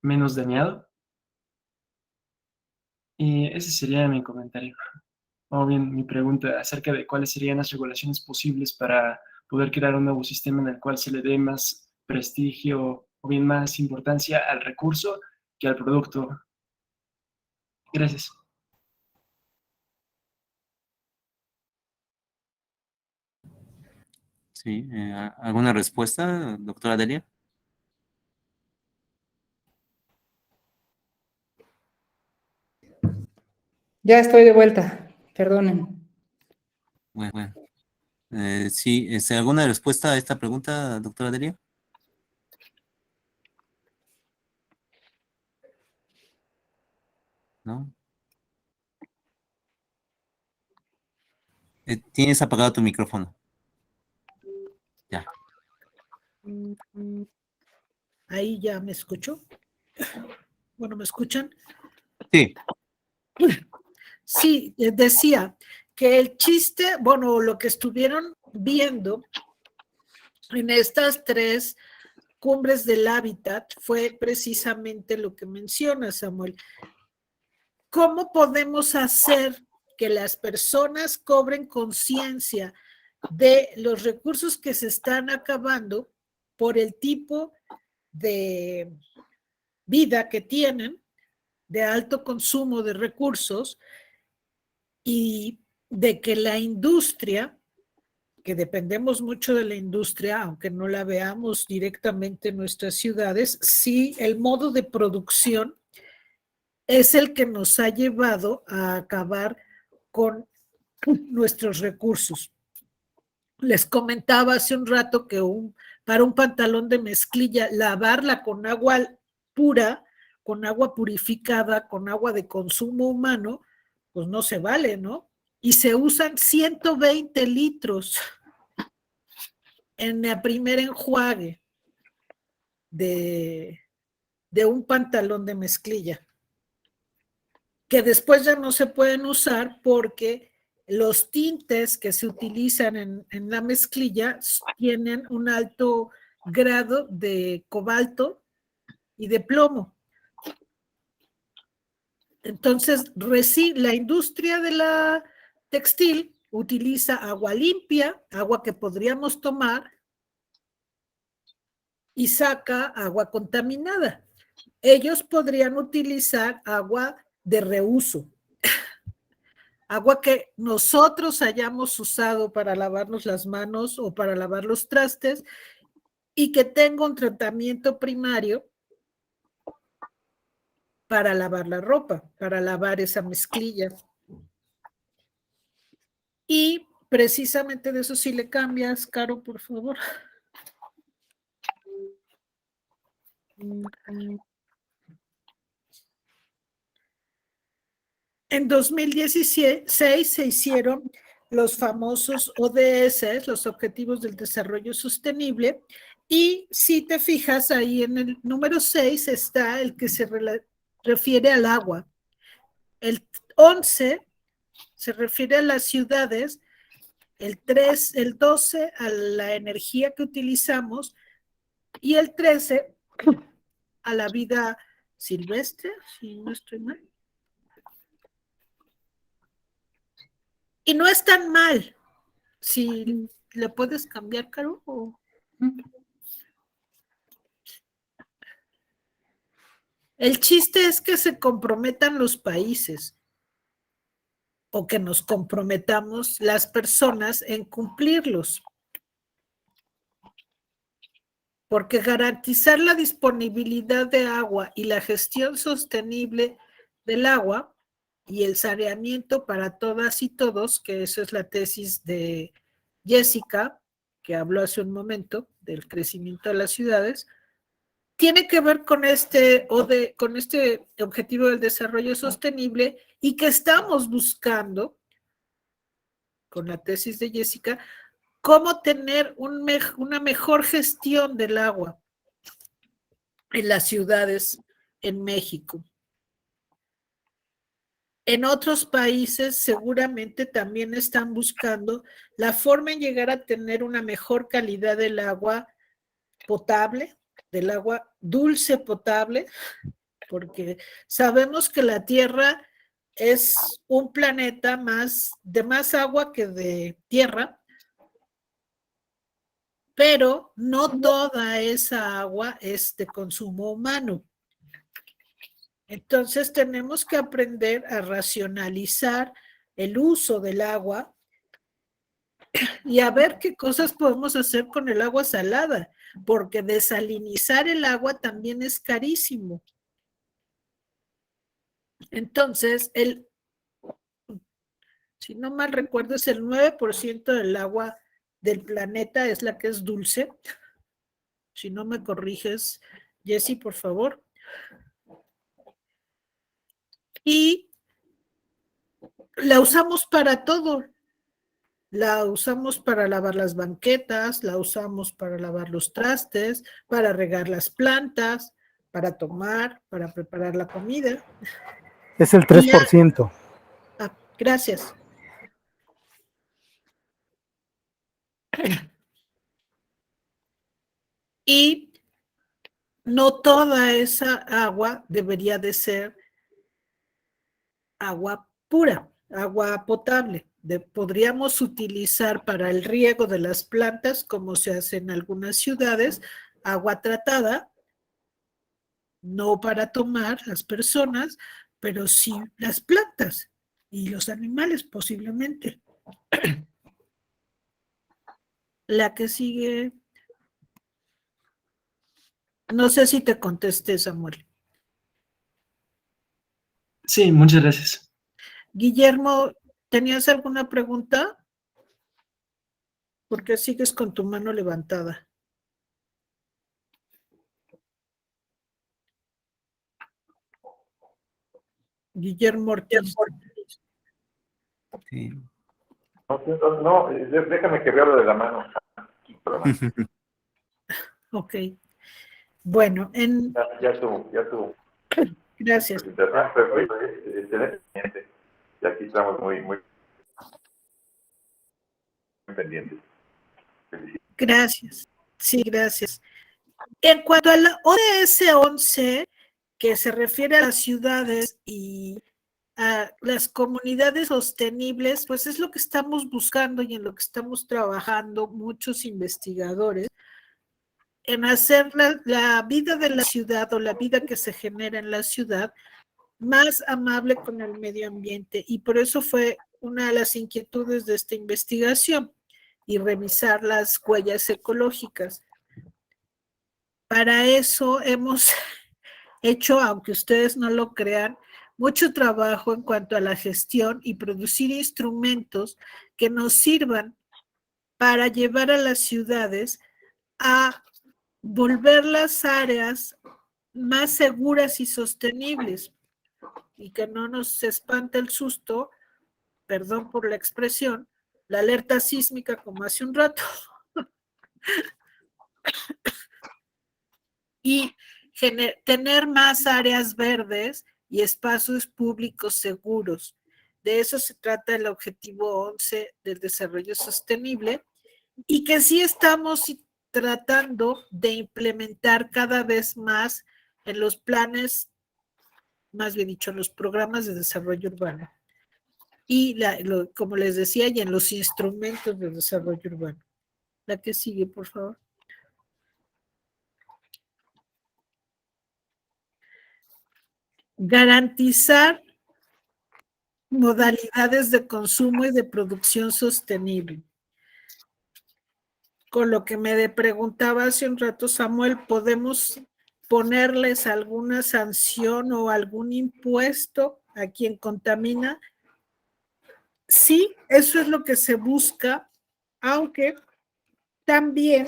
menos dañado. Y ese sería mi comentario. O bien mi pregunta acerca de cuáles serían las regulaciones posibles para poder crear un nuevo sistema en el cual se le dé más prestigio o bien más importancia al recurso que al producto. Gracias. Sí, ¿alguna respuesta, doctora Delia? Ya estoy de vuelta, perdonen. Bueno. Sí, ¿alguna respuesta a esta pregunta, doctora Delia? ¿No? Tienes apagado tu micrófono. Ya. Ahí ya me escuchó. Bueno, ¿me escuchan? Sí. Sí, decía que el chiste, bueno, lo que estuvieron viendo en estas 3 cumbres del hábitat fue precisamente lo que menciona Samuel. ¿Cómo podemos hacer que las personas cobren conciencia de los recursos que se están acabando por el tipo de vida que tienen, de alto consumo de recursos, y de que la industria, que dependemos mucho de la industria, aunque no la veamos directamente en nuestras ciudades, sí el modo de producción es el que nos ha llevado a acabar con nuestros recursos. Les comentaba hace un rato que para un pantalón de mezclilla, lavarla con agua pura, con agua purificada, con agua de consumo humano, pues no se vale, ¿no? Y se usan 120 litros en el primer enjuague de un pantalón de mezclilla, que después ya no se pueden usar porque los tintes que se utilizan en la mezclilla tienen un alto grado de cobalto y de plomo. Entonces, la industria de la textil utiliza agua limpia, agua que podríamos tomar, y saca agua contaminada. Ellos podrían utilizar agua de reuso, agua que nosotros hayamos usado para lavarnos las manos o para lavar los trastes y que tenga un tratamiento primario para lavar la ropa, para lavar esa mezclilla. Y precisamente de eso sí le cambias, Caro, por favor. En 2016 se hicieron los famosos ODS, los Objetivos del Desarrollo Sostenible, y si te fijas ahí en el número 6 está el que se refiere al agua. El 11 se refiere a las ciudades, el 12 a la energía que utilizamos y el 13 a la vida silvestre, si no estoy mal. Y no es tan mal. Si le puedes cambiar, Caro. El chiste es que se comprometan los países o que nos comprometamos las personas en cumplirlos. Porque garantizar la disponibilidad de agua y la gestión sostenible del agua y el saneamiento para todas y todos, que eso es la tesis de Jessica, que habló hace un momento del crecimiento de las ciudades, tiene que ver con este objetivo del desarrollo sostenible y que estamos buscando, con la tesis de Jessica, cómo tener una mejor gestión del agua en las ciudades en México. En otros países seguramente también están buscando la forma en llegar a tener una mejor calidad del agua potable, del agua dulce potable, porque sabemos que la Tierra es un planeta de más agua que de tierra, pero no toda esa agua es de consumo humano. Entonces tenemos que aprender a racionalizar el uso del agua y a ver qué cosas podemos hacer con el agua salada, porque desalinizar el agua también es carísimo. Entonces, si no mal recuerdo, es el 9% del agua del planeta es la que es dulce. Si no me corriges, Jessie, por favor. Y la usamos para todo. La usamos para lavar las banquetas, la usamos para lavar los trastes, para regar las plantas, para tomar, para preparar la comida. Es el 3%. Gracias. Y no toda esa agua debería de ser agua pura, agua potable. Podríamos utilizar para el riego de las plantas, como se hace en algunas ciudades, agua tratada, no para tomar las personas, pero sí las plantas y los animales posiblemente. La que sigue, no sé si te contesté, Samuel. Sí, muchas gracias. Guillermo, ¿tenías alguna pregunta? ¿Por qué sigues con tu mano levantada? Guillermo Ortiz. Sí. No, déjame que vea lo de la mano. Ok. Bueno, Ya tuvo. Gracias. Perfecto, excelente. Y aquí estamos muy pendientes. Gracias. Sí, gracias. En cuanto a la ODS 11, que se refiere a las ciudades y las comunidades sostenibles, pues es lo que estamos buscando y en lo que estamos trabajando muchos investigadores, en hacer la vida de la ciudad o la vida que se genera en la ciudad más amable con el medio ambiente. Y por eso fue una de las inquietudes de esta investigación y revisar las huellas ecológicas. Para eso hemos hecho, aunque ustedes no lo crean, mucho trabajo en cuanto a la gestión y producir instrumentos que nos sirvan para llevar a las ciudades a volver las áreas más seguras y sostenibles y que no nos espante el susto, perdón por la expresión, la alerta sísmica como hace un rato. Y tener más áreas verdes y espacios públicos seguros. De eso se trata el objetivo 11 del desarrollo sostenible y que sí estamos tratando de implementar cada vez más en los planes, más bien dicho, en los programas de desarrollo urbano. Y como les decía, y en los instrumentos de desarrollo urbano. La que sigue, por favor. Garantizar modalidades de consumo y de producción sostenible. Con lo que me preguntaba hace un rato Samuel, ¿podemos ponerles alguna sanción o algún impuesto a quien contamina? Sí, eso es lo que se busca, aunque también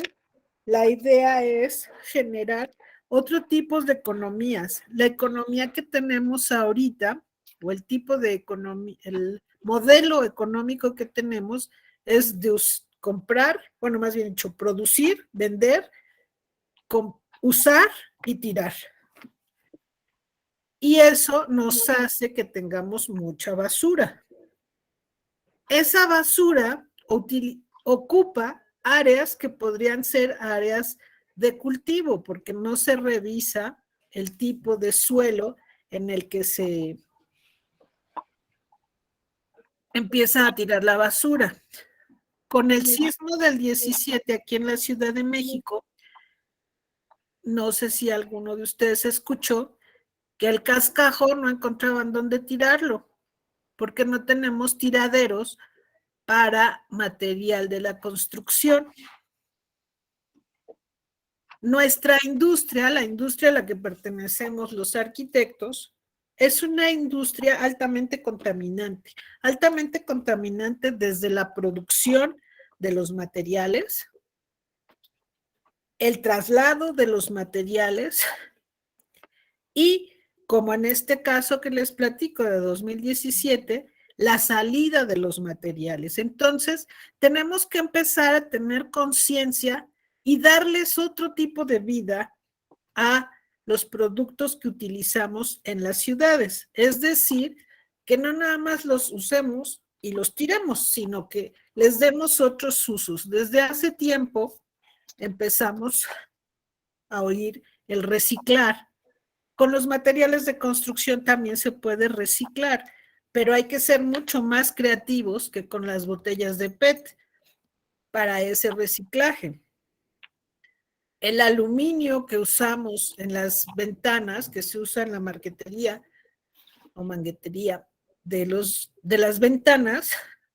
la idea es generar otro tipo de economías. La economía que tenemos ahorita, o el tipo de economía, el modelo económico que tenemos es de comprar, bueno, más bien dicho, producir, vender, usar y tirar. Y eso nos hace que tengamos mucha basura. Esa basura ocupa áreas que podrían ser áreas de cultivo, porque no se revisa el tipo de suelo en el que se empieza a tirar la basura. Con el sismo del 17 aquí en la Ciudad de México, no sé si alguno de ustedes escuchó que el cascajo no encontraban dónde tirarlo, porque no tenemos tiraderos para material de la construcción. Nuestra industria, la industria a la que pertenecemos los arquitectos, es una industria altamente contaminante desde la producción de los materiales, el traslado de los materiales y, como en este caso que les platico de 2017, la salida de los materiales. Entonces, tenemos que empezar a tener conciencia y darles otro tipo de vida a los productos que utilizamos en las ciudades. Es decir, que no nada más los usemos y los tiremos, sino que les demos otros usos. Desde hace tiempo empezamos a oír el reciclar. Con los materiales de construcción también se puede reciclar, pero hay que ser mucho más creativos que con las botellas de PET para ese reciclaje. El aluminio que usamos en las ventanas, que se usa en la marquetería o manguetería de las ventanas,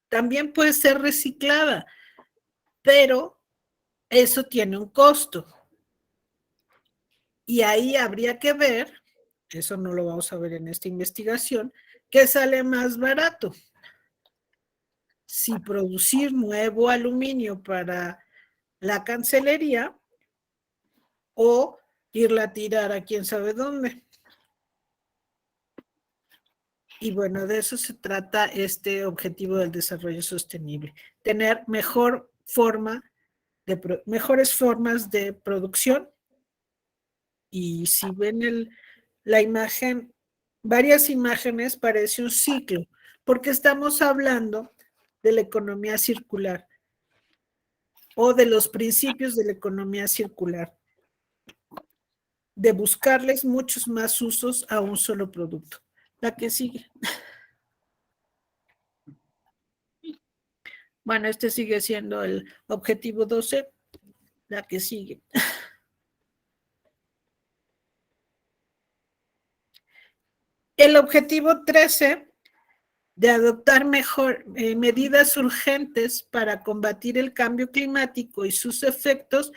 también puede ser reciclada, pero eso tiene un costo. Y ahí habría que ver, eso no lo vamos a ver en esta investigación, qué sale más barato. Si producir nuevo aluminio para la cancelería o irla a tirar a quién sabe dónde. Y bueno, de eso se trata este objetivo del desarrollo sostenible. Tener mejores formas de producción. Y si ven la imagen, varias imágenes, parece un ciclo, porque estamos hablando de la economía circular o de los principios de la economía circular, de buscarles muchos más usos a un solo producto. La que sigue. Bueno, este sigue siendo el objetivo 12, la que sigue. El objetivo 13 de adoptar medidas urgentes para combatir el cambio climático y sus efectos.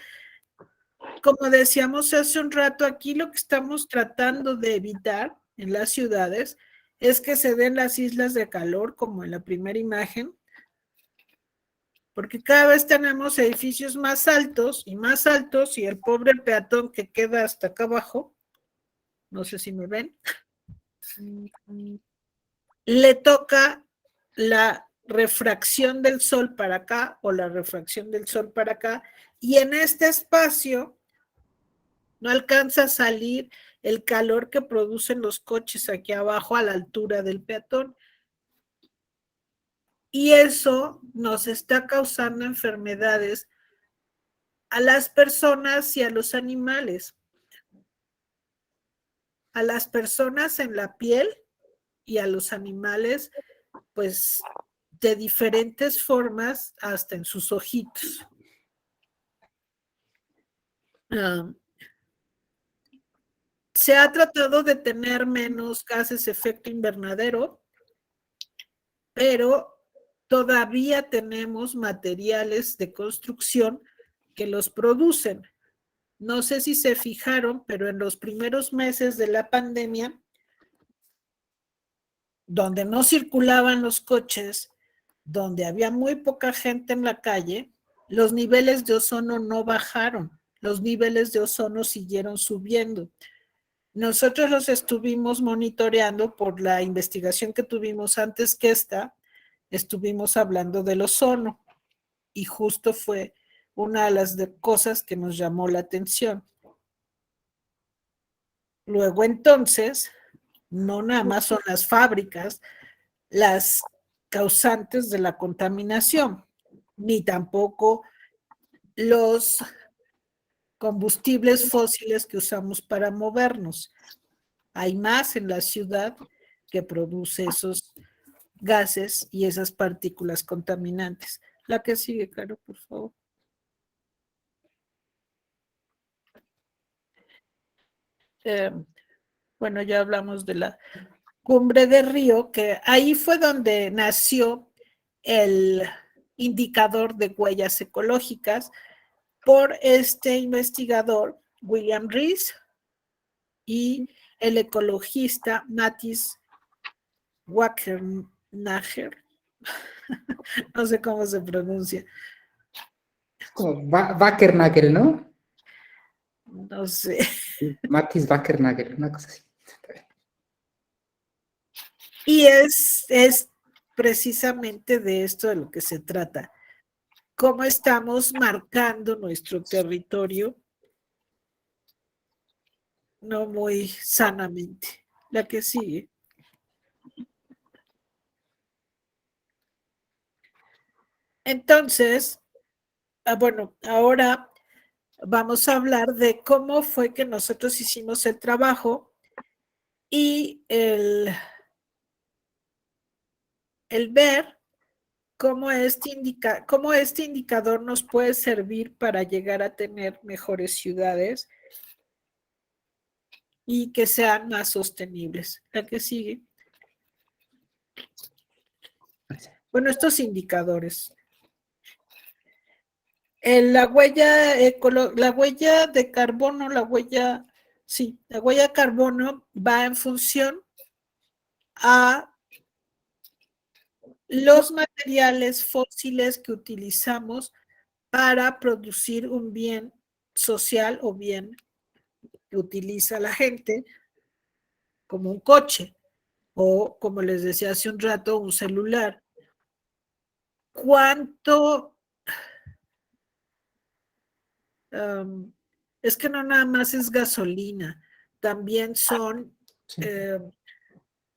Como decíamos hace un rato, aquí lo que estamos tratando de evitar en las ciudades es que se den las islas de calor, como en la primera imagen, porque cada vez tenemos edificios más altos y el pobre peatón que queda hasta acá abajo, no sé si me ven, le toca la refracción del sol para acá o la refracción del sol para acá, y en este espacio no alcanza a salir el calor que producen los coches aquí abajo a la altura del peatón. Y eso nos está causando enfermedades a las personas y a los animales. A las personas en la piel y a los animales, pues de diferentes formas, hasta en sus ojitos. Se ha tratado de tener menos gases de efecto invernadero, pero todavía tenemos materiales de construcción que los producen. No sé si se fijaron, pero en los primeros meses de la pandemia, donde no circulaban los coches, donde había muy poca gente en la calle, los niveles de ozono no bajaron, los niveles de ozono siguieron subiendo. Nosotros los estuvimos monitoreando por la investigación que tuvimos antes que esta, estuvimos hablando del ozono y justo fue una de las cosas que nos llamó la atención. Luego entonces, no nada más son las fábricas las causantes de la contaminación, ni tampoco los combustibles fósiles que usamos para movernos. Hay más en la ciudad que produce esos gases y esas partículas contaminantes. La que sigue, Caro, por favor. Bueno, ya hablamos de la Cumbre de Río, que ahí fue donde nació el indicador de huellas ecológicas por este investigador William Rees y el ecologista Mathis Wackernager. No sé cómo se pronuncia. Como Wackernagel, ¿no? No sé. Mathis Wackernagel, una cosa así. Y es precisamente de esto de lo que se trata. Cómo estamos marcando nuestro territorio no muy sanamente. La que sigue. Entonces, bueno, ahora vamos a hablar de cómo fue que nosotros hicimos el trabajo y el ver cómo este indicador nos puede servir para llegar a tener mejores ciudades y que sean más sostenibles. La que sigue. Bueno, estos indicadores. La huella de carbono, la huella de carbono va en función a los materiales fósiles que utilizamos para producir un bien social o bien que utiliza la gente, como un coche o, como les decía hace un rato, un celular. ¿Cuánto? Es que no nada más es gasolina, también son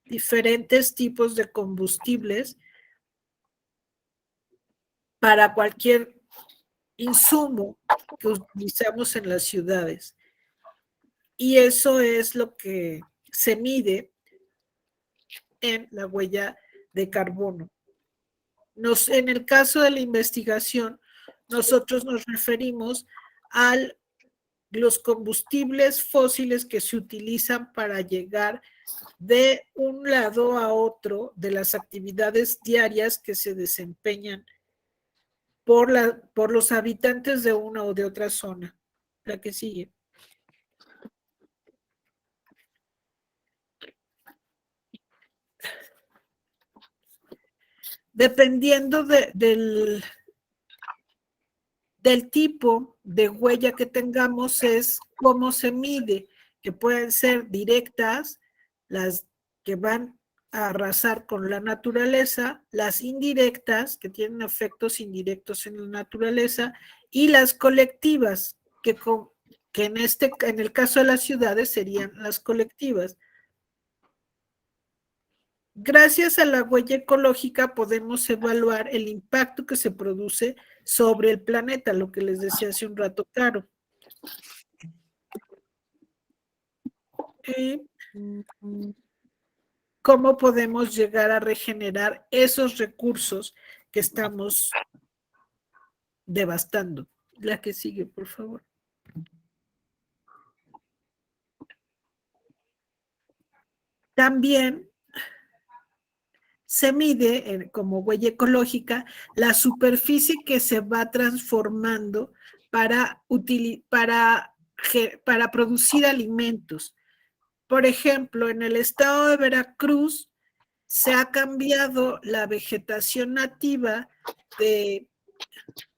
diferentes tipos de combustibles para cualquier insumo que utilizamos en las ciudades. Y eso es lo que se mide en la huella de carbono. En el caso de la investigación, nosotros nos referimos a los combustibles fósiles que se utilizan para llegar de un lado a otro de las actividades diarias que se desempeñan por los habitantes de una o de otra zona. La que sigue. Dependiendo del tipo de huella que tengamos es cómo se mide, que pueden ser directas, las que van a arrasar con la naturaleza, las indirectas, que tienen efectos indirectos en la naturaleza, y las colectivas, que en el caso de las ciudades serían las colectivas. Gracias a la huella ecológica podemos evaluar el impacto que se produce sobre el planeta, lo que les decía hace un rato, Caro. Y cómo podemos llegar a regenerar esos recursos que estamos devastando. La que sigue, por favor. También se mide como huella ecológica la superficie que se va transformando para producir alimentos. Por ejemplo, en el estado de Veracruz se ha cambiado la vegetación nativa de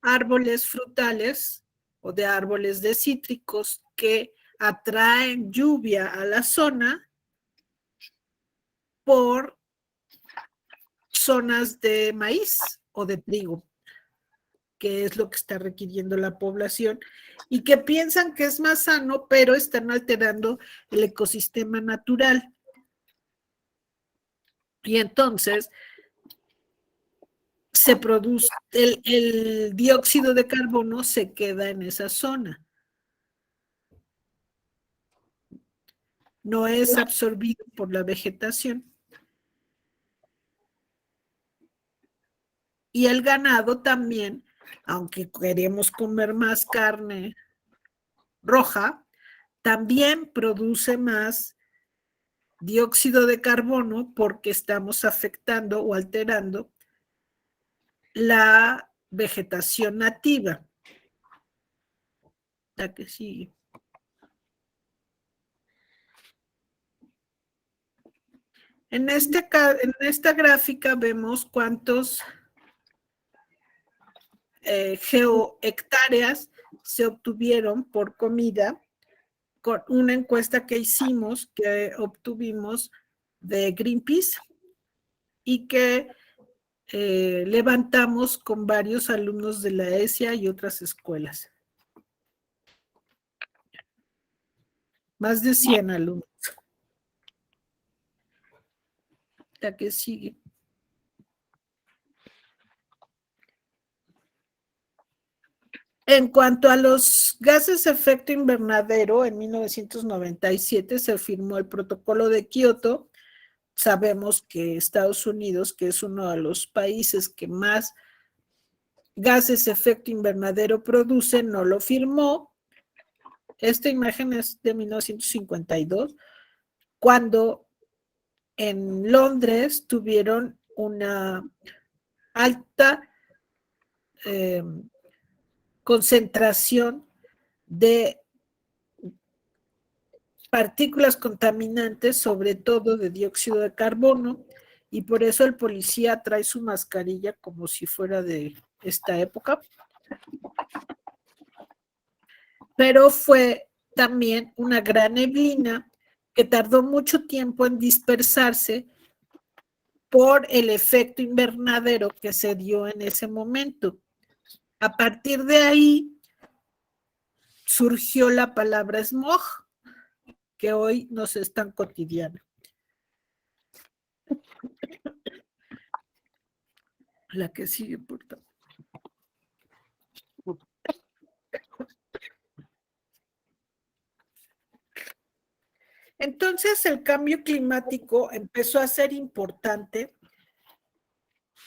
árboles frutales o de árboles de cítricos que atraen lluvia a la zona por zonas de maíz o de trigo, que es lo que está requiriendo la población, y que piensan que es más sano, pero están alterando el ecosistema natural. Y entonces se produce, el dióxido de carbono se queda en esa zona. No es absorbido por la vegetación. Y el ganado también, aunque queremos comer más carne roja, también produce más dióxido de carbono porque estamos afectando o alterando la vegetación nativa. La que sigue. En esta gráfica vemos cuántos geohectáreas se obtuvieron por comida con una encuesta que hicimos, que obtuvimos de Greenpeace y que levantamos con varios alumnos de la ESIA y otras escuelas. Más de 100 alumnos. La que sigue. En cuanto a los gases de efecto invernadero, en 1997 se firmó el Protocolo de Kioto. Sabemos que Estados Unidos, que es uno de los países que más gases de efecto invernadero produce, no lo firmó. Esta imagen es de 1952, cuando en Londres tuvieron una alta concentración de partículas contaminantes, sobre todo de dióxido de carbono, y por eso el policía trae su mascarilla como si fuera de esta época. Pero fue también una gran neblina que tardó mucho tiempo en dispersarse por el efecto invernadero que se dio en ese momento. A partir de ahí surgió la palabra smog, que hoy nos es tan cotidiana. La que sigue, por favor. Entonces el cambio climático empezó a ser importante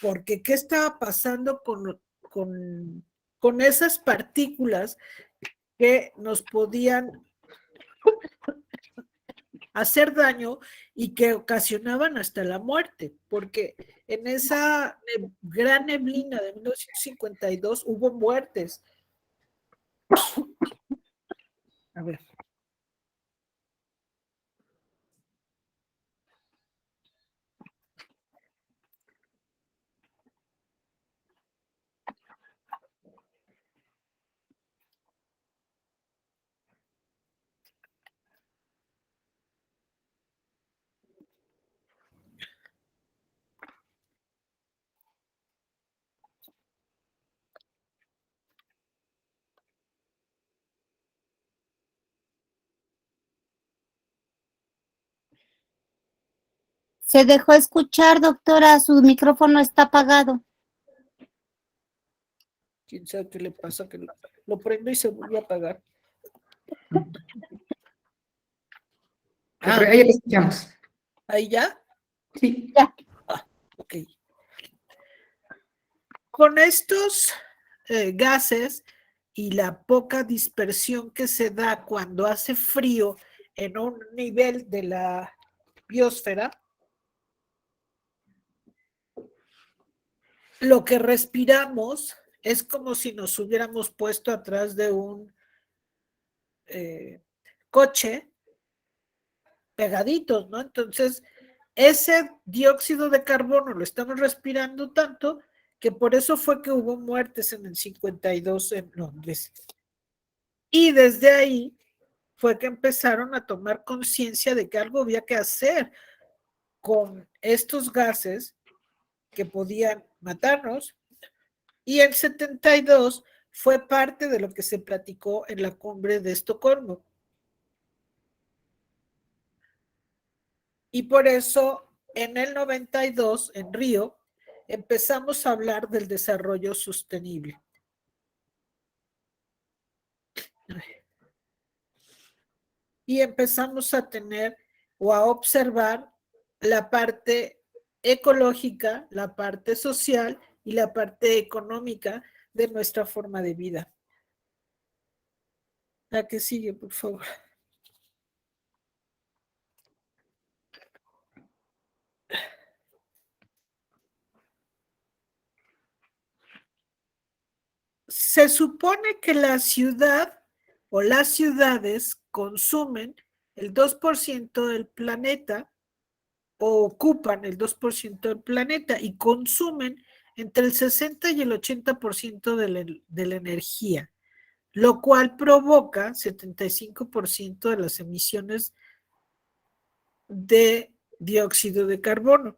porque ¿qué estaba pasando con esas partículas que nos podían hacer daño y que ocasionaban hasta la muerte? Porque en esa gran neblina de 1952 hubo muertes. A ver. Se dejó escuchar, doctora, su micrófono está apagado. ¿Quién sabe qué le pasa? Que lo prendo y se vuelve a apagar. Ahí lo escuchamos. ¿Ahí ya? Sí. Ya. Ok. Con estos gases y la poca dispersión que se da cuando hace frío en un nivel de la biosfera, lo que respiramos es como si nos hubiéramos puesto atrás de un coche pegaditos, ¿no? Entonces, ese dióxido de carbono lo estamos respirando tanto que por eso fue que hubo muertes en el 52 en Londres. Y desde ahí fue que empezaron a tomar conciencia de que algo había que hacer con estos gases que podían matarnos. Y el 72 fue parte de lo que se platicó en la cumbre de Estocolmo. Y por eso en el 92, en Río, empezamos a hablar del desarrollo sostenible. Y empezamos a tener o a observar la parte ecológica, la parte social y la parte económica de nuestra forma de vida. La que sigue, por favor. Se supone que la ciudad o las ciudades consumen el 2% del planeta o ocupan el 2% del planeta y consumen entre el 60 y el 80% de la energía, lo cual provoca 75% de las emisiones de dióxido de carbono,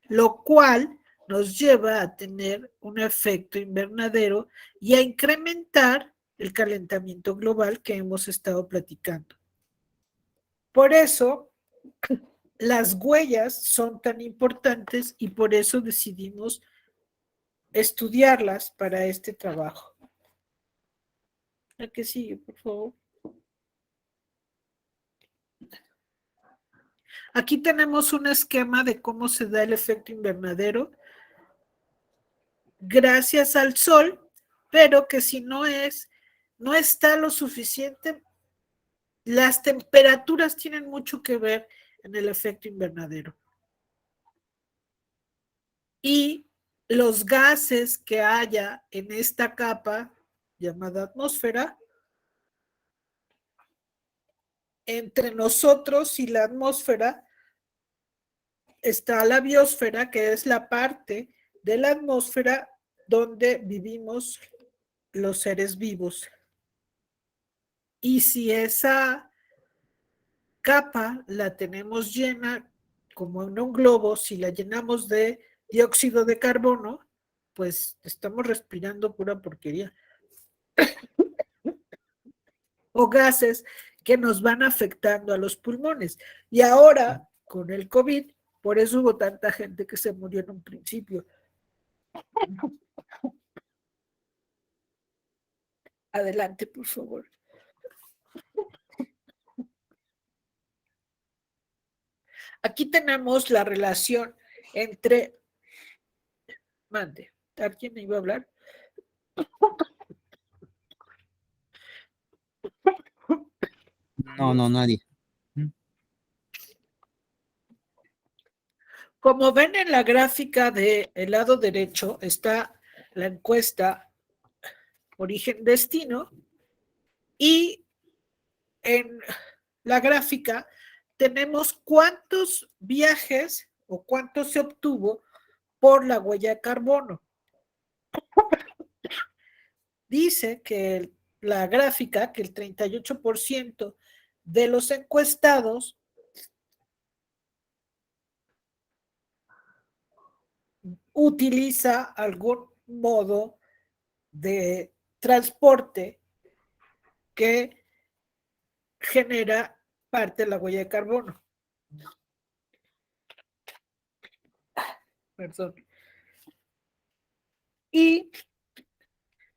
lo cual nos lleva a tener un efecto invernadero y a incrementar el calentamiento global que hemos estado platicando. Por eso, las huellas son tan importantes y por eso decidimos estudiarlas para este trabajo. La que sigue, por favor. Aquí tenemos un esquema de cómo se da el efecto invernadero gracias al sol, pero que si no está lo suficiente, las temperaturas tienen mucho que ver en el efecto invernadero. Y los gases que haya en esta capa llamada atmósfera, entre nosotros y la atmósfera está la biosfera, que es la parte de la atmósfera donde vivimos los seres vivos. Y si esa capa la tenemos llena, como en un globo, si la llenamos de dióxido de carbono, pues estamos respirando pura porquería. O gases que nos van afectando a los pulmones. Y ahora, con el COVID, por eso hubo tanta gente que se murió en un principio. Adelante, por favor. Aquí tenemos la relación entre Mande. ¿Alguien iba a hablar? No, nadie. Como ven en la gráfica del lado derecho está la encuesta origen-destino y en la gráfica tenemos cuántos viajes o cuánto se obtuvo por la huella de carbono. Dice que la gráfica que el 38% de los encuestados utiliza algún modo de transporte que genera parte de la huella de carbono. Perdón. Y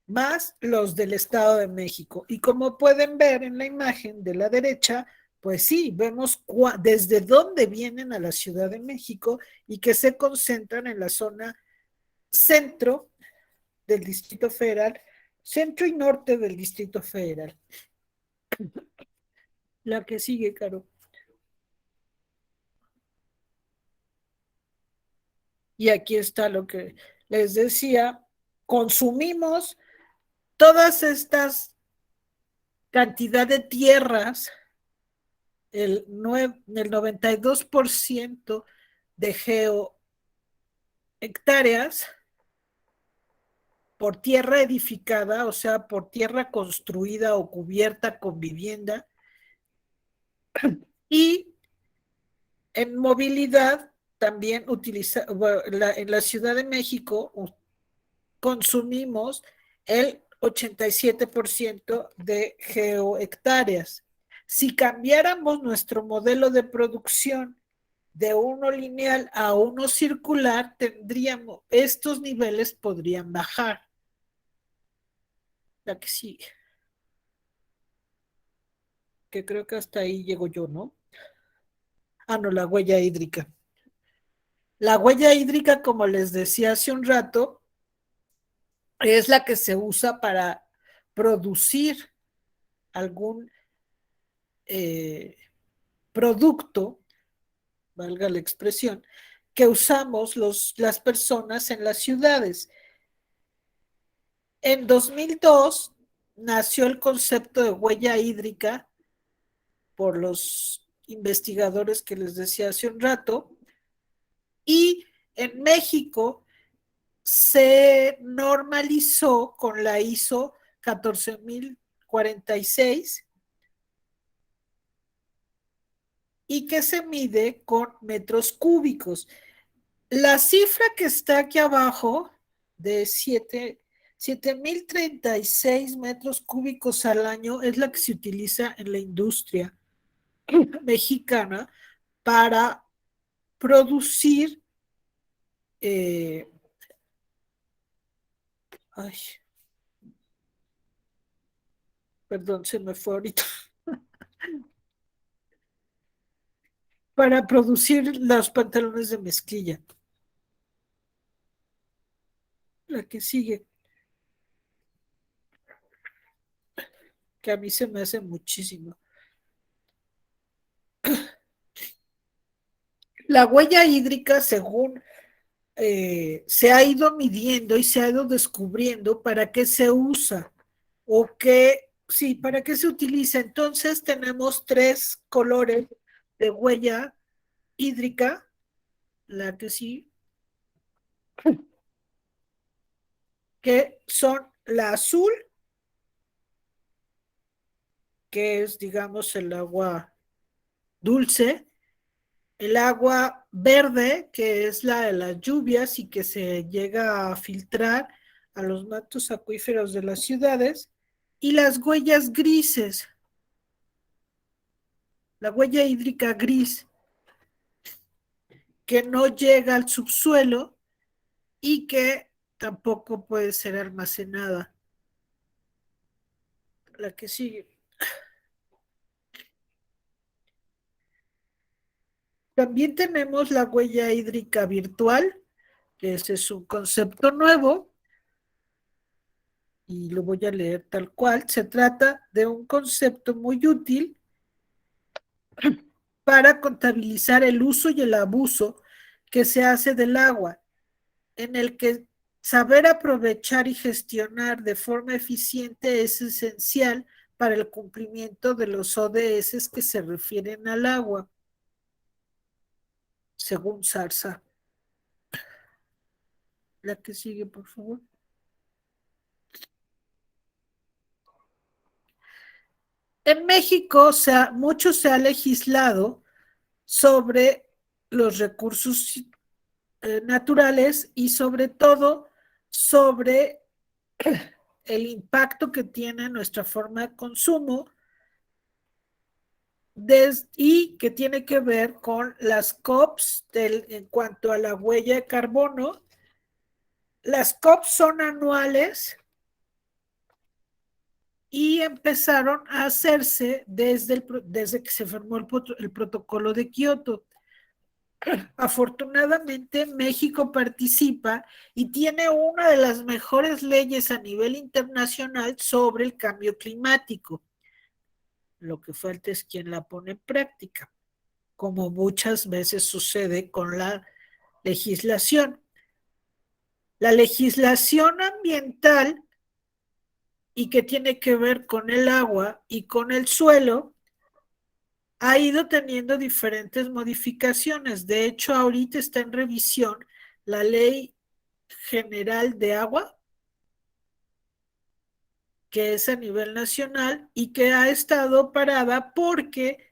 más los del Estado de México. Y como pueden ver en la imagen de la derecha, pues sí, vemos desde dónde vienen a la Ciudad de México y que se concentran en la zona centro del Distrito Federal, centro y norte del Distrito Federal. La que sigue, Caro. Y aquí está lo que les decía, consumimos todas estas cantidad de tierras, el 92% de geohectáreas por tierra edificada, o sea, por tierra construida o cubierta con vivienda, y en movilidad también en la Ciudad de México consumimos el 87% de geohectáreas. Si cambiáramos nuestro modelo de producción de uno lineal a uno circular, estos niveles podrían bajar. La que sigue. Que creo que hasta ahí llego yo, ¿no? Ah, no, la huella hídrica. La huella hídrica, como les decía hace un rato, es la que se usa para producir algún producto, valga la expresión, que usamos las personas en las ciudades. En 2002 nació el concepto de huella hídrica por los investigadores que les decía hace un rato, y en México se normalizó con la ISO 14046 y que se mide con metros cúbicos. La cifra que está aquí abajo de 7,036 metros cúbicos al año es la que se utiliza en la industria mexicana para producir ay, perdón, se me fue ahorita. Para producir los pantalones de mezclilla. La que sigue. Que a mí se me hace muchísimo. La huella hídrica, según se ha ido midiendo y se ha ido descubriendo para qué se usa o qué, sí, para qué se utiliza. Entonces tenemos 3 colores de huella hídrica, la que sí, que son la azul, que es, digamos, el agua dulce, el agua verde, que es la de las lluvias y que se llega a filtrar a los mantos acuíferos de las ciudades, y las huellas grises, la huella hídrica gris, que no llega al subsuelo y que tampoco puede ser almacenada. La que sigue. También tenemos la huella hídrica virtual, Ese es un concepto nuevo y lo voy a leer tal cual. Se trata de un concepto muy útil para contabilizar el uso y el abuso que se hace del agua, en el que saber aprovechar y gestionar de forma eficiente es esencial para el cumplimiento de los ODS que se refieren al agua, según Sarsa. La que sigue, por favor. En México mucho se ha legislado sobre los recursos naturales y sobre todo sobre el impacto que tiene nuestra forma de consumo y que tiene que ver con las COPs en cuanto a la huella de carbono. Las COPs son anuales y empezaron a hacerse desde que se firmó el protocolo de Kioto. Afortunadamente, México participa y tiene una de las mejores leyes a nivel internacional sobre el cambio climático. Lo que falta es quien la pone en práctica, como muchas veces sucede con la legislación. La legislación ambiental y que tiene que ver con el agua y con el suelo ha ido teniendo diferentes modificaciones. De hecho, ahorita está en revisión la Ley General de Agua, que es a nivel nacional y que ha estado parada porque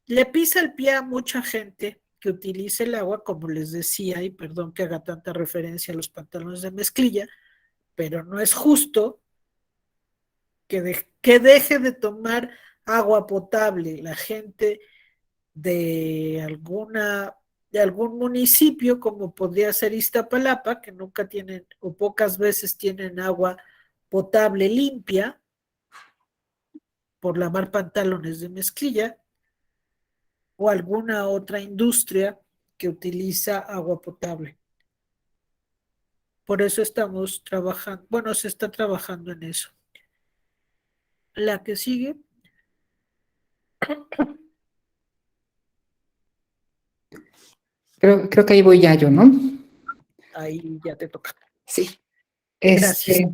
le pisa el pie a mucha gente que utilice el agua, como les decía, y perdón que haga tanta referencia a los pantalones de mezclilla, pero no es justo que deje de tomar agua potable la gente de algún municipio, como podría ser Iztapalapa, que nunca tienen o pocas veces tienen agua potable limpia por lavar pantalones de mezclilla, o alguna otra industria que utiliza agua potable. Por eso estamos trabajando, bueno, se está trabajando en eso. La que sigue. Creo que ahí voy ya yo, ¿no? Ahí ya te toca. Sí. Gracias.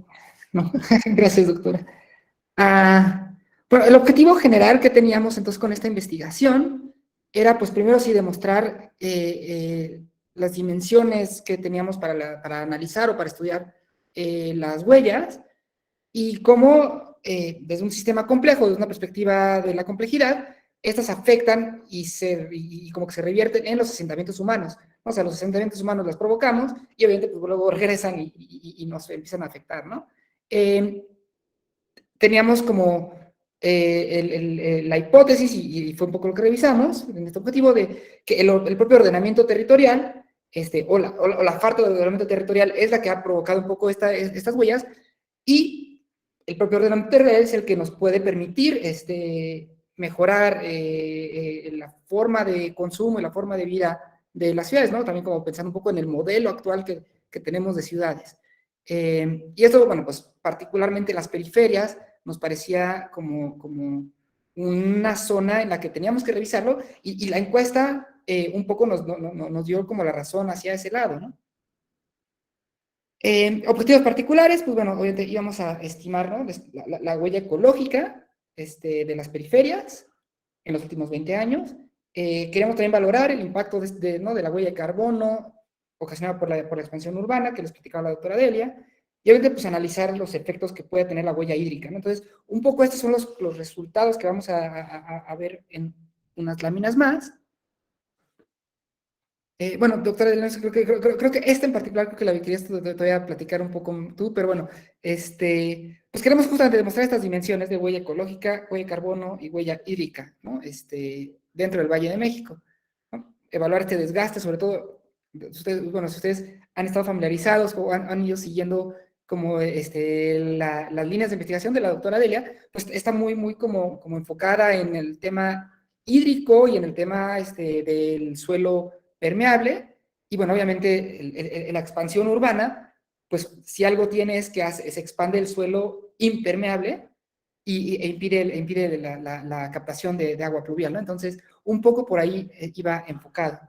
No, gracias, doctora. Bueno, el objetivo general que teníamos entonces con esta investigación era, pues, primero sí demostrar las dimensiones que teníamos para analizar o para estudiar las huellas y cómo, desde un sistema complejo, desde una perspectiva de la complejidad, estas afectan y como que se revierten en los asentamientos humanos. O sea, los asentamientos humanos las provocamos y obviamente pues luego regresan y nos empiezan a afectar, ¿no? Teníamos como la hipótesis, y fue un poco lo que revisamos en este objetivo, de que el propio ordenamiento territorial, o la falta de ordenamiento territorial es la que ha provocado un poco estas huellas, y el propio ordenamiento territorial es el que nos puede permitir mejorar la forma de consumo y la forma de vida de las ciudades, ¿no? También como pensando un poco en el modelo actual que tenemos de ciudades. Y esto, bueno, pues particularmente las periferias nos parecía como una zona en la que teníamos que revisarlo, y la encuesta un poco nos dio como la razón hacia ese lado, ¿no? Objetivos particulares, pues bueno, obviamente íbamos a estimar, ¿no?, la huella ecológica de las periferias en los últimos 20 años. Queríamos también valorar el impacto ¿no?, de la huella de carbono ocasionada por la expansión urbana, que les platicaba la doctora Delia, y obviamente pues analizar los efectos que puede tener la huella hídrica, ¿no? Entonces, un poco estos son los resultados que vamos a ver en unas láminas más. Bueno, doctora Delia, creo que esta en particular, creo que la querías todavía platicar un poco tú, pero bueno, pues queremos justamente demostrar estas dimensiones de huella ecológica, huella de carbono y huella hídrica, ¿no? Dentro del Valle de México, ¿no? Evaluar este desgaste, sobre todo, bueno, si ustedes han estado familiarizados o han ido siguiendo como las líneas de investigación de la doctora Delia, pues está muy como enfocada en el tema hídrico y en el tema del suelo permeable, Y bueno, obviamente la expansión urbana, pues si algo tiene es que se expande el suelo impermeable e impide la captación de agua pluvial, ¿no? Entonces, un poco por ahí iba enfocado.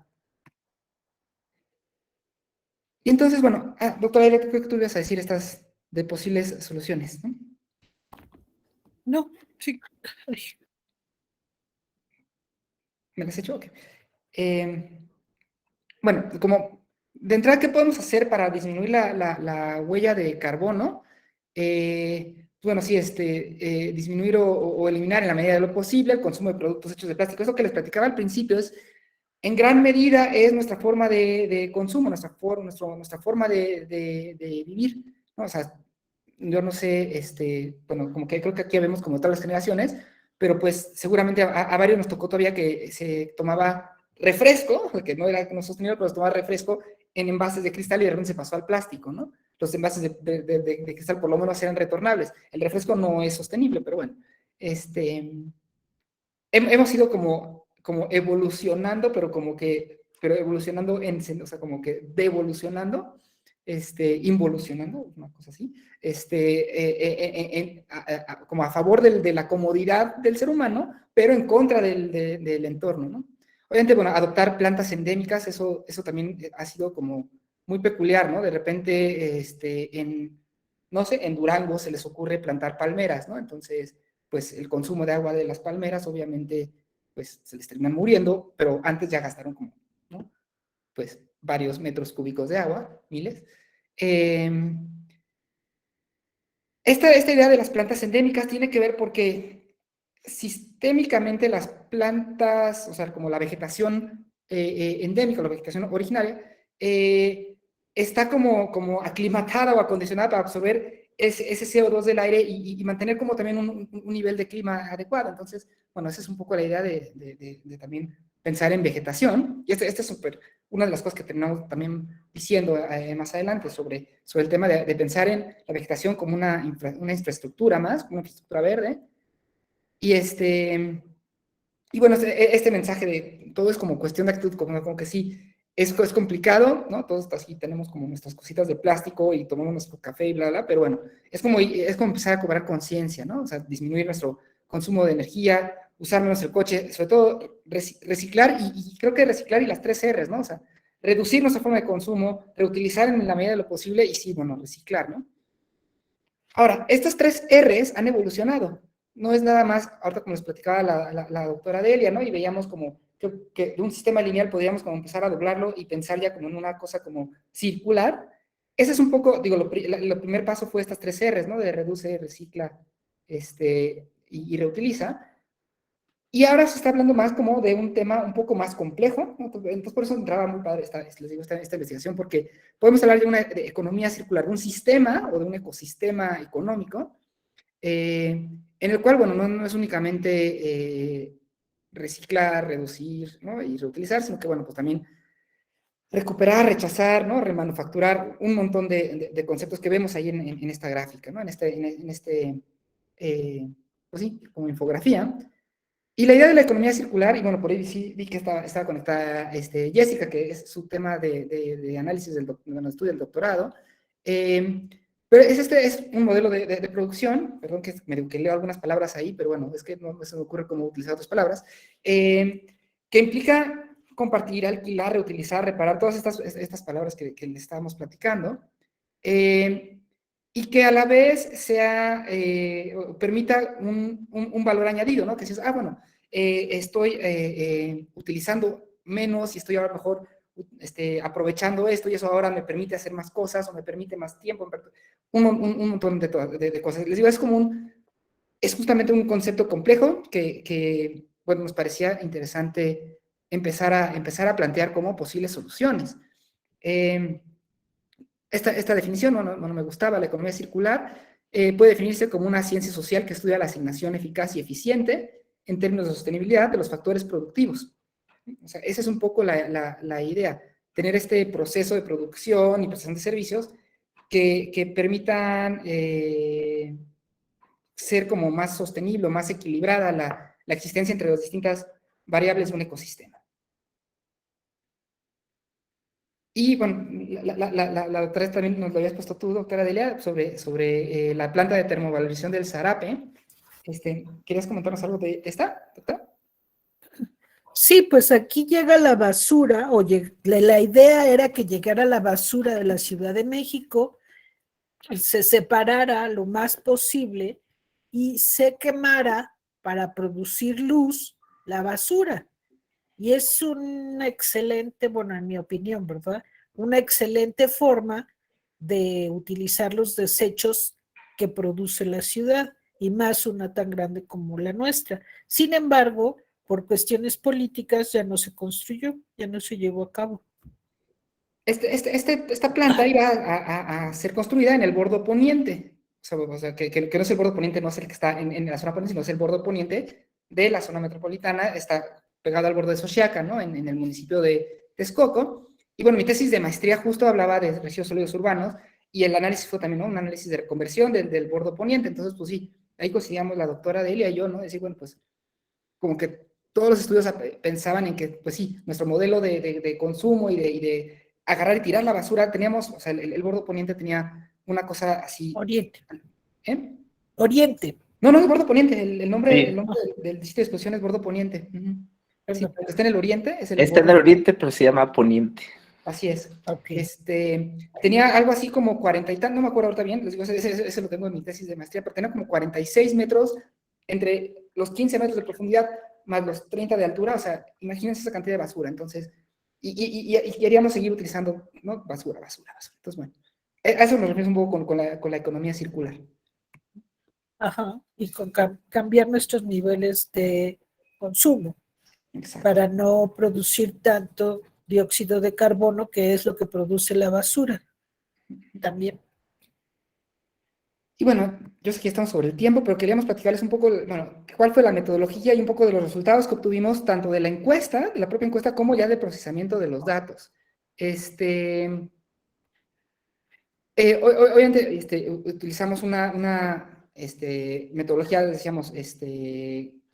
Y entonces, bueno, doctora Aire, creo que tú ibas a decir estas de posibles soluciones, ¿no? No, sí. Ay, ¿Me las he hecho? Ok. Bueno, como de entrada, ¿qué podemos hacer para disminuir la huella de carbono? Bueno, sí, disminuir o eliminar en la medida de lo posible el consumo de productos hechos de plástico. Eso que les platicaba al principio en gran medida es nuestra forma de consumo, nuestra forma de vivir, ¿no? O sea, yo no sé, bueno, como que creo que aquí vemos como todas las generaciones, pero pues seguramente a varios nos tocó todavía que se tomaba refresco, que no era no sostenible, pero se tomaba refresco en envases de cristal y de repente se pasó al plástico, ¿no? Los envases de cristal por lo menos eran retornables. El refresco no es sostenible, pero bueno, hemos ido como evolucionando, pero evolucionando o sea, como que devolucionando, involucionando, una cosa así, como a favor de la comodidad del ser humano, pero en contra del entorno, ¿no? Obviamente, bueno, adoptar plantas endémicas, eso también ha sido como muy peculiar, ¿no? De repente, no sé, en Durango se les ocurre plantar palmeras, ¿no? Entonces, pues el consumo de agua de las palmeras, obviamente, pues se les terminan muriendo, pero antes ya gastaron como, ¿no? Pues varios metros cúbicos de agua, miles. Esta idea de las plantas endémicas tiene que ver porque sistémicamente las plantas, o sea, como la vegetación endémica, la vegetación originaria, está como aclimatada o acondicionada para absorber ese CO2 del aire y mantener como también un nivel de clima adecuado. Entonces, bueno, esa es un poco la idea de también pensar en vegetación. Y esta es una de las cosas que terminamos también diciendo más adelante sobre el tema de pensar en la vegetación como una infraestructura más, como una infraestructura verde. Y bueno, este mensaje de todo es como cuestión de actitud, como que sí, es complicado, ¿no? Todos así tenemos como nuestras cositas de plástico y tomamos nuestro café y bla, bla, pero bueno, es como empezar a cobrar conciencia, ¿no? O sea, disminuir nuestro consumo de energía, usar menos el coche, sobre todo reciclar, y creo que reciclar y las 3 R's, ¿no? O sea, reducir nuestra forma de consumo, reutilizar en la medida de lo posible y sí, bueno, reciclar, ¿no? Ahora, estas 3 R's han evolucionado. No es nada más, ahorita como les platicaba la doctora Delia, ¿no? Y veíamos como que de un sistema lineal podríamos como empezar a doblarlo y pensar ya como en una cosa como circular. Ese es un poco, digo, el primer paso fue estas 3 R's, ¿no? De reduce, recicla, y reutiliza. Y ahora se está hablando más como de un tema un poco más complejo, ¿no? Entonces por eso entraba muy padre les digo, esta investigación, porque podemos hablar de economía circular, de un sistema o de un ecosistema económico, en el cual, bueno, no es únicamente reciclar, reducir, ¿no? Y reutilizar, sino que, bueno, pues también recuperar, rechazar, ¿no? Remanufacturar un montón de conceptos que vemos ahí en esta gráfica, ¿no? Pues sí, como infografía. Y la idea de la economía circular, y bueno, por ahí sí vi que estaba conectada Jessica, que es su tema de análisis del estudio del doctorado, pero es un modelo de producción, perdón que leo algunas palabras ahí, pero bueno, es que no se me ocurre cómo utilizar otras palabras, que implica compartir, alquilar, reutilizar, reparar, todas estas palabras que les estábamos platicando, y que a la vez permita un valor añadido, ¿no? Que si bueno, estoy utilizando menos y estoy ahora mejor aprovechando esto y eso ahora me permite hacer más cosas o me permite más tiempo, un montón de cosas. Les digo, es justamente un concepto complejo que bueno, nos parecía interesante empezar a plantear como posibles soluciones. Esta definición no me gustaba. La economía circular puede definirse como una ciencia social que estudia la asignación eficaz y eficiente en términos de sostenibilidad de los factores productivos. O sea, esa es un poco la idea, tener este proceso de producción y prestación de servicios que permitan ser como más sostenible, más equilibrada la existencia entre las distintas variables de un ecosistema. Y bueno, la doctora también nos lo habías puesto tú, doctora Delia, sobre la planta de termovalorización del Zarape. ¿Querías comentarnos algo de esta, doctora? Sí, pues aquí llega la basura, la idea era que llegara la basura de la Ciudad de México, se separara lo más posible y se quemara para producir luz la basura. Y es una excelente, bueno, en mi opinión, ¿verdad? Una excelente forma de utilizar los desechos que produce la ciudad, y más una tan grande como la nuestra. Sin embargo, por cuestiones políticas ya no se construyó, ya no se llevó a cabo. Esta planta iba a ser construida en el bordo poniente. O sea, que no es el bordo poniente, no es el que está en la zona poniente, sino es el bordo poniente de la zona metropolitana, está pegado al borde de Xochiaca, ¿no? En el municipio de Texcoco. Y bueno, mi tesis de maestría justo hablaba de residuos sólidos urbanos, y el análisis fue también, ¿no?, un análisis de reconversión del bordo poniente. Entonces, pues sí, ahí coincidíamos la doctora Delia y yo, ¿no? Decir, bueno, pues como que todos los estudios pensaban en que, pues sí, nuestro modelo de consumo y de agarrar y tirar la basura, teníamos, o sea, el bordo poniente tenía una cosa así. Oriente. ¿Eh? Oriente. No, el bordo poniente, el nombre, Sí. el nombre del sitio de exposición es bordo poniente. Sí, Perdón. está en el oriente, es el Está en el oriente, pero se llama poniente. Así es. Ok. Tenía algo así como 40 y tantos, no me acuerdo ahorita bien, les digo, ese lo tengo en mi tesis de maestría, pero tenía como 46 metros entre los 15 metros de profundidad más los 30 de altura. O sea, imagínense esa cantidad de basura. Entonces, y queríamos seguir utilizando, ¿no?, basura. Entonces, bueno, a eso nos referimos un poco con la economía circular. Ajá, y con cambiar nuestros niveles de consumo. Exacto. Para no producir tanto dióxido de carbono, que es lo que produce la basura también. Y bueno, yo sé que estamos sobre el tiempo, pero queríamos platicarles un poco, bueno, cuál fue la metodología y un poco de los resultados que obtuvimos tanto de la encuesta, de la propia encuesta, como ya de procesamiento de los datos. Obviamente utilizamos una metodología, decíamos,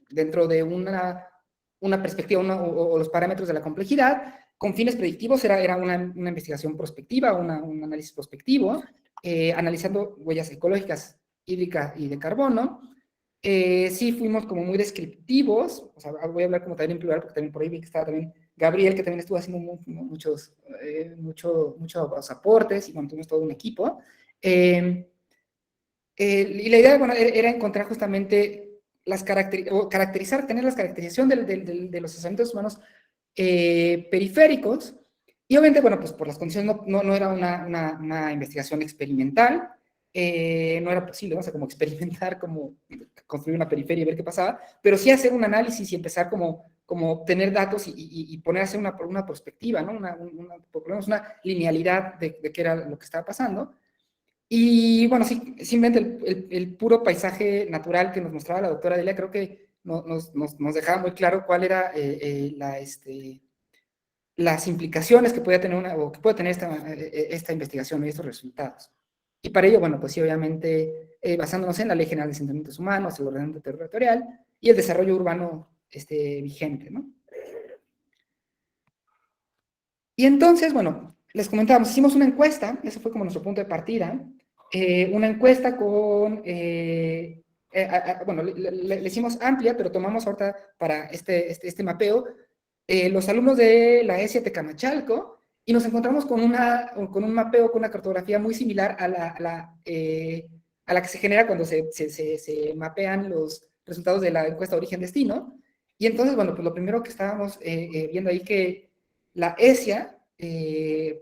dentro de una perspectiva o los parámetros de la complejidad, con fines predictivos. Era una investigación prospectiva, un análisis prospectivo, analizando huellas ecológicas, hídricas y de carbono. Sí fuimos como muy descriptivos, o sea, voy a hablar como también en plural, porque también por ahí vi que estaba también Gabriel, que también estuvo haciendo muchos aportes, y bueno, tuvimos todo un equipo. Y la idea, bueno, era encontrar justamente caracterizar, tener la caracterización de los asentamientos humanos periféricos. Y obviamente, bueno, pues por las condiciones no era una investigación experimental, no era posible, ¿no? O sea, como experimentar, como construir una periferia y ver qué pasaba, pero sí hacer un análisis y empezar como tener datos y poner a hacer una perspectiva, ¿no? Por lo menos una linealidad de qué era lo que estaba pasando. Y bueno, sí, simplemente el puro paisaje natural que nos mostraba la doctora Delia, creo que nos dejaba muy claro cuál era las implicaciones que podía tener o que puede tener esta investigación y estos resultados. Y para ello, bueno, pues sí, obviamente, basándonos en la Ley General de Asentamientos Humanos, el ordenamiento territorial y el desarrollo urbano vigente, ¿no? Y entonces, bueno, les comentábamos, hicimos una encuesta, ese fue como nuestro punto de partida, una encuesta con, bueno, le hicimos amplia, pero tomamos ahorita para este mapeo los alumnos de la ESIA Tecamachalco, y nos encontramos con un mapeo, con una cartografía muy similar a la que se genera cuando se mapean los resultados de la encuesta origen-destino. Y entonces, bueno, pues lo primero que estábamos viendo ahí, que la ESIA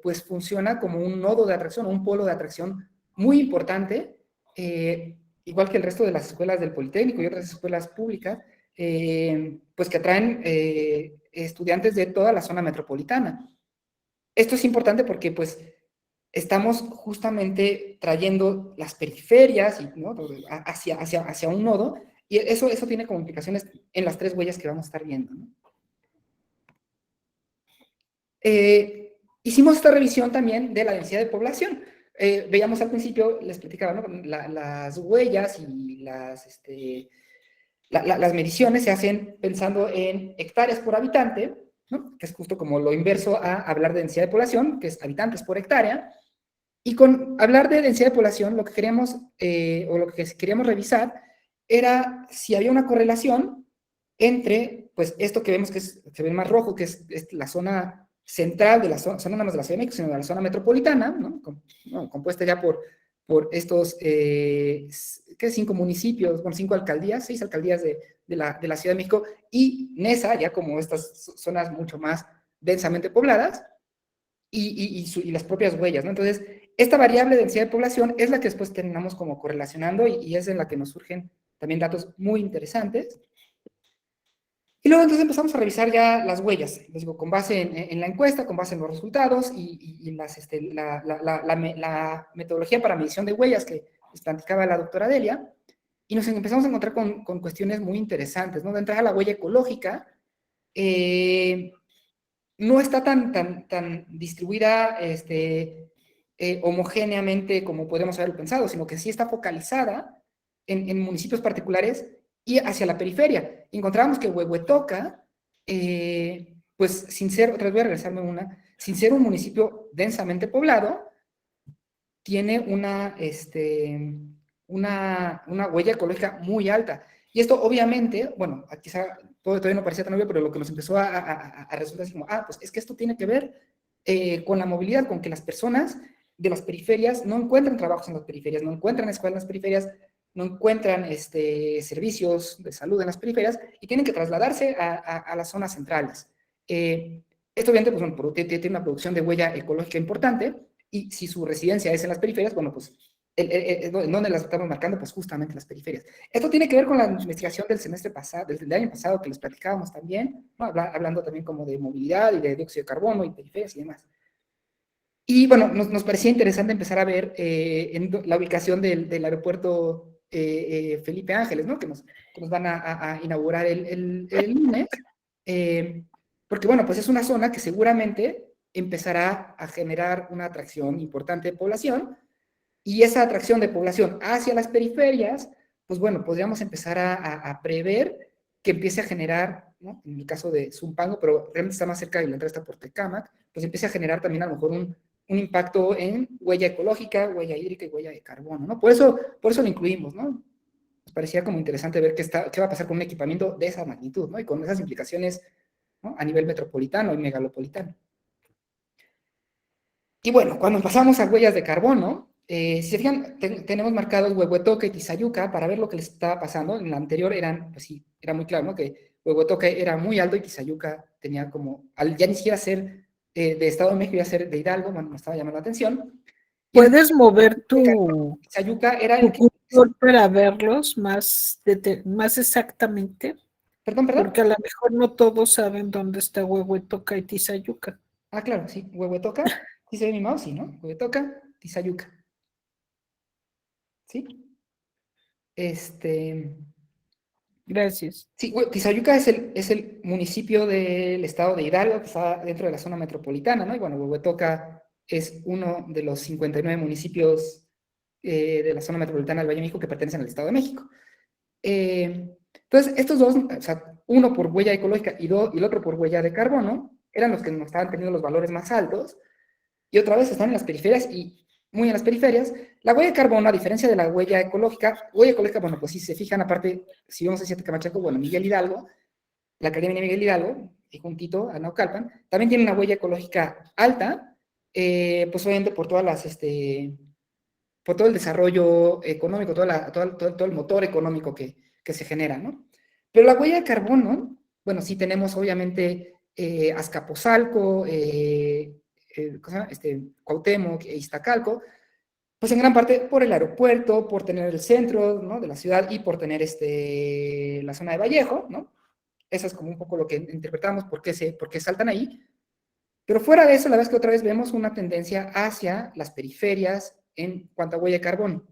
pues funciona como un nodo de atracción, un polo de atracción muy importante, igual que el resto de las escuelas del Politécnico y otras escuelas públicas, pues que atraen estudiantes de toda la zona metropolitana. Esto es importante porque pues estamos justamente trayendo las periferias, ¿no?, hacia un nodo, y eso tiene como implicaciones en las tres huellas que vamos a estar viendo, ¿no? Hicimos esta revisión también de la densidad de población. Veíamos al principio, les platicaba, ¿no?, las huellas y las mediciones se hacen pensando en hectáreas por habitante, ¿no? Que es justo como lo inverso a hablar de densidad de población, que es habitantes por hectárea. Y con hablar de densidad de población, lo que queríamos, o lo que queríamos revisar, era si había una correlación entre, pues, esto que vemos que se ve más rojo, que es la zona central de la zona, no nada más de la Ciudad de México, sino de la zona metropolitana, ¿no? Compuesta ya por estos, ¿qué? 5 municipios, bueno, 5 alcaldías, 6 alcaldías de la Ciudad de México, y Nesa, ya como estas zonas mucho más densamente pobladas, y las propias huellas, ¿no? Entonces, esta variable de densidad de población es la que después terminamos como correlacionando, y es en la que nos surgen también datos muy interesantes. Y luego entonces empezamos a revisar ya las huellas, les digo, con base en la encuesta, con base en los resultados y en la metodología para medición de huellas que les platicaba la doctora Delia, y nos empezamos a encontrar con cuestiones muy interesantes, ¿no? De entrada, la huella ecológica no está tan distribuida homogéneamente como podemos haberlo pensado, sino que sí está focalizada en municipios particulares y hacia la periferia. Encontrábamos que Huehuetoca, pues sin ser, otra vez voy a regresarme sin ser un municipio densamente poblado, tiene una huella ecológica muy alta. Y esto obviamente, bueno, quizá todavía no parecía tan obvio, pero lo que nos empezó a resultar así como, pues es que esto tiene que ver con la movilidad, con que las personas de las periferias no encuentran trabajos en las periferias, no encuentran escuelas en las periferias, no encuentran servicios de salud en las periferias y tienen que trasladarse a las zonas centrales. Esto obviamente, pues, bueno, tiene una producción de huella ecológica importante, y si su residencia es en las periferias, bueno, pues, ¿dónde las estamos marcando? Pues justamente las periferias. Esto tiene que ver con la investigación del semestre pasado, del año pasado, que les platicábamos también, ¿no? Hablando también como de movilidad y de dióxido de carbono y periferias y demás. Y bueno, nos parecía interesante empezar a ver en la ubicación del aeropuerto Felipe Ángeles, ¿no? Que nos van a inaugurar el lunes, porque bueno, pues es una zona que seguramente empezará a generar una atracción importante de población, y esa atracción de población hacia las periferias, pues bueno, podríamos empezar a prever que empiece a generar, ¿no? En el caso de Zumpango, pero realmente está más cerca de la entrada, está por Tecámac, pues empiece a generar también a lo mejor un impacto en huella ecológica, huella hídrica y huella de carbono, ¿no? Por eso lo incluimos, ¿no? Nos parecía como interesante ver qué va a pasar con un equipamiento de esa magnitud, ¿no? Y con esas implicaciones, ¿no? A nivel metropolitano y megalopolitano. Y bueno, cuando pasamos a huellas de carbono, si se fijan, tenemos marcados Huehuetoca y Tizayuca para ver lo que les estaba pasando. En la anterior pues sí, era muy claro, ¿no? Que Huehuetoca era muy alto y Tizayuca tenía como, al ya ni siquiera ser de Estado de México, iba a ser de Hidalgo, bueno, me estaba llamando la atención. ¿Puedes mover tu Tizayuca era el que... cursor para verlos más exactamente? Perdón. Porque a lo mejor no todos saben dónde está Huehuetoca y Tizayuca. Claro, sí, Huehuetoca, sí se ve mi mouse, ¿sí, no? Huehuetoca, Tizayuca. ¿Sí? Gracias. Sí, Tizayuca es el municipio del estado de Hidalgo, que está dentro de la zona metropolitana, ¿no? Y bueno, Huehuetoca es uno de los 59 municipios de la zona metropolitana del Valle de México que pertenecen al Estado de México. Entonces, estos dos, o sea, uno por huella ecológica y el otro por huella de carbono, eran los que nos estaban teniendo los valores más altos, y otra vez están en las periferias, y muy en las periferias. La huella de carbono, a diferencia de la huella ecológica, bueno, pues si se fijan, aparte, si vamos hacia Tecamachaco, bueno, Miguel Hidalgo, la Academia Miguel Hidalgo, y juntito a Naucalpan, también tiene una huella ecológica alta, pues obviamente por todas las, por todo el desarrollo económico, todo el motor económico que se genera, ¿no? Pero la huella de carbono, bueno, sí tenemos obviamente Azcapotzalco, Cuauhtémoc e Iztacalco, pues en gran parte por el aeropuerto, por tener el centro, ¿no? de la ciudad, y por tener la zona de Vallejo, ¿no? Eso es como un poco lo que interpretamos por qué saltan ahí. Pero fuera de eso, la verdad es que otra vez vemos una tendencia hacia las periferias en cuanto a huella de carbono.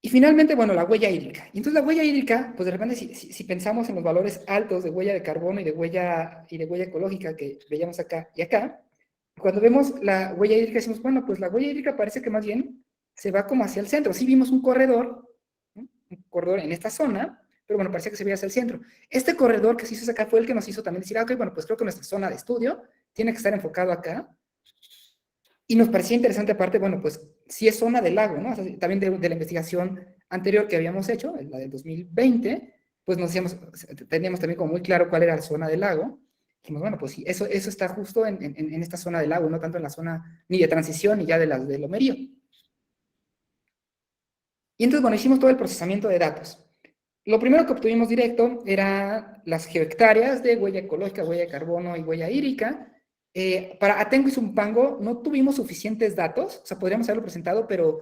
Y finalmente, bueno, la huella hídrica. Y entonces la huella hídrica, pues de repente si pensamos en los valores altos de huella de carbono y de huella ecológica que veíamos acá y acá, cuando vemos la huella hídrica decimos, bueno, pues la huella hídrica parece que más bien se va como hacia el centro. Sí vimos un corredor, ¿no? Un corredor en esta zona, pero bueno, parecía que se veía hacia el centro. Este corredor que se hizo acá fue el que nos hizo también decir, ok, bueno, pues creo que nuestra zona de estudio tiene que estar enfocado acá. Y nos parecía interesante aparte, bueno, pues sí es zona del lago, ¿no? O sea, también de la investigación anterior que habíamos hecho, la del 2020, pues teníamos también como muy claro cuál era la zona del lago. Dijimos, bueno, pues sí, eso está justo en esta zona del lago, no tanto en la zona ni de transición ni ya de lomerío. Y entonces, bueno, hicimos todo el procesamiento de datos. Lo primero que obtuvimos directo era las geohectáreas de huella ecológica, huella de carbono y huella hídrica. Para Atenco y Zumpango no tuvimos suficientes datos, o sea, podríamos haberlo presentado, pero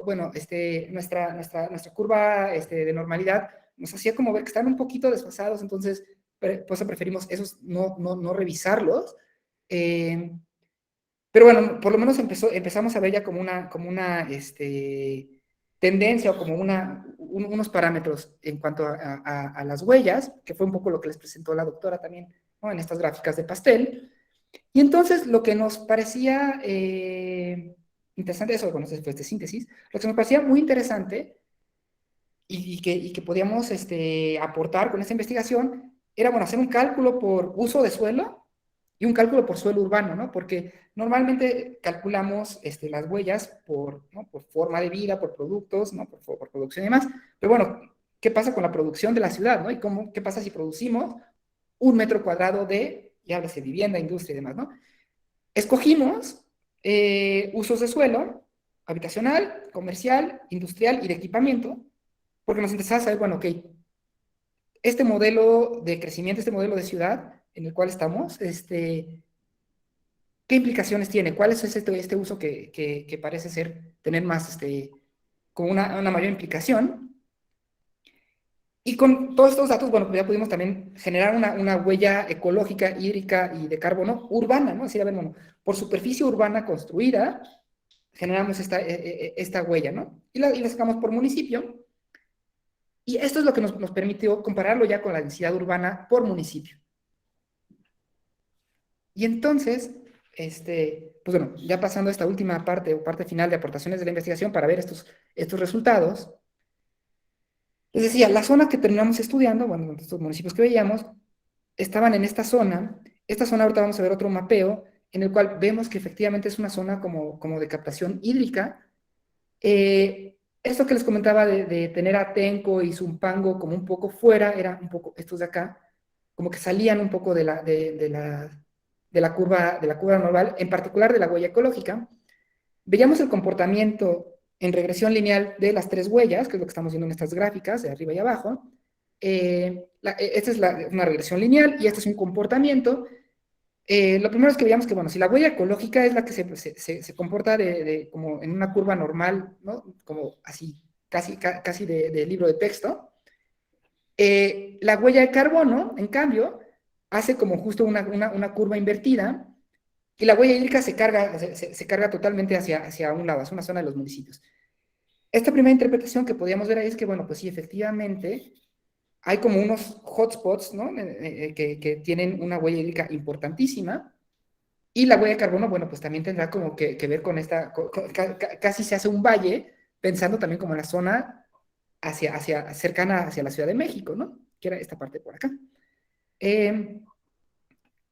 bueno, nuestra curva de normalidad nos hacía como ver que estaban un poquito desfasados, entonces por eso preferimos esos no revisarlos. Pero bueno, por lo menos empezamos a ver ya como una tendencia o como unos parámetros en cuanto a las huellas, que fue un poco lo que les presentó la doctora también, ¿no? En estas gráficas de pastel. Y entonces lo que nos parecía interesante, eso, bueno, después de síntesis, lo que nos parecía muy interesante y que podíamos aportar con esta investigación era, bueno, hacer un cálculo por uso de suelo y un cálculo por suelo urbano, ¿no? Porque normalmente calculamos las huellas ¿no? por forma de vida, por productos, ¿no? Por producción y demás. Pero bueno, ¿qué pasa con la producción de la ciudad, ¿no? Y qué pasa si producimos 1 metro cuadrado ya háblase vivienda, industria y demás, ¿no? Escogimos usos de suelo, habitacional, comercial, industrial y de equipamiento, porque nos interesaba saber, bueno, ok, este modelo de crecimiento, este modelo de ciudad en el cual estamos, ¿qué implicaciones tiene? ¿Cuál es este uso que parece tener más, como una mayor implicación? Y con todos estos datos, bueno, pues ya pudimos también generar una huella ecológica, hídrica y de carbono urbana, ¿no? Es decir, a ver, bueno, por superficie urbana construida, generamos esta huella, ¿no? Y la sacamos por municipio. Y esto es lo que nos permitió compararlo ya con la densidad urbana por municipio. Y entonces, pues bueno, ya pasando a esta última parte o parte final de aportaciones de la investigación para ver estos resultados, les decía, la zona que terminamos estudiando, bueno, estos municipios que veíamos, estaban en esta zona. Esta zona ahorita vamos a ver otro mapeo en el cual vemos que efectivamente es una zona como de captación hídrica. Esto que les comentaba de tener a Atenco y Zumpango como un poco fuera, era un poco estos de acá, como que salían un poco de la curva normal, en particular de la huella ecológica. Veíamos el comportamiento en regresión lineal de las 3 huellas, que es lo que estamos viendo en estas gráficas, de arriba y abajo. Esta es una regresión lineal y este es un comportamiento. Lo primero es que veíamos que, bueno, si la huella ecológica es la que se comporta como en una curva normal, ¿no? Como así, casi de libro de texto. La huella de carbono, en cambio, hace como justo una curva invertida, y la huella hídrica se carga totalmente hacia un lado, hacia una zona de los municipios. Esta primera interpretación que podíamos ver ahí es que, bueno, pues sí, efectivamente, hay como unos hotspots, ¿no? Que tienen una huella hídrica importantísima, y la huella de carbono, bueno, pues también tendrá como que ver con casi se hace un valle, pensando también como en la zona cercana hacia la Ciudad de México, ¿no? Que era esta parte por acá.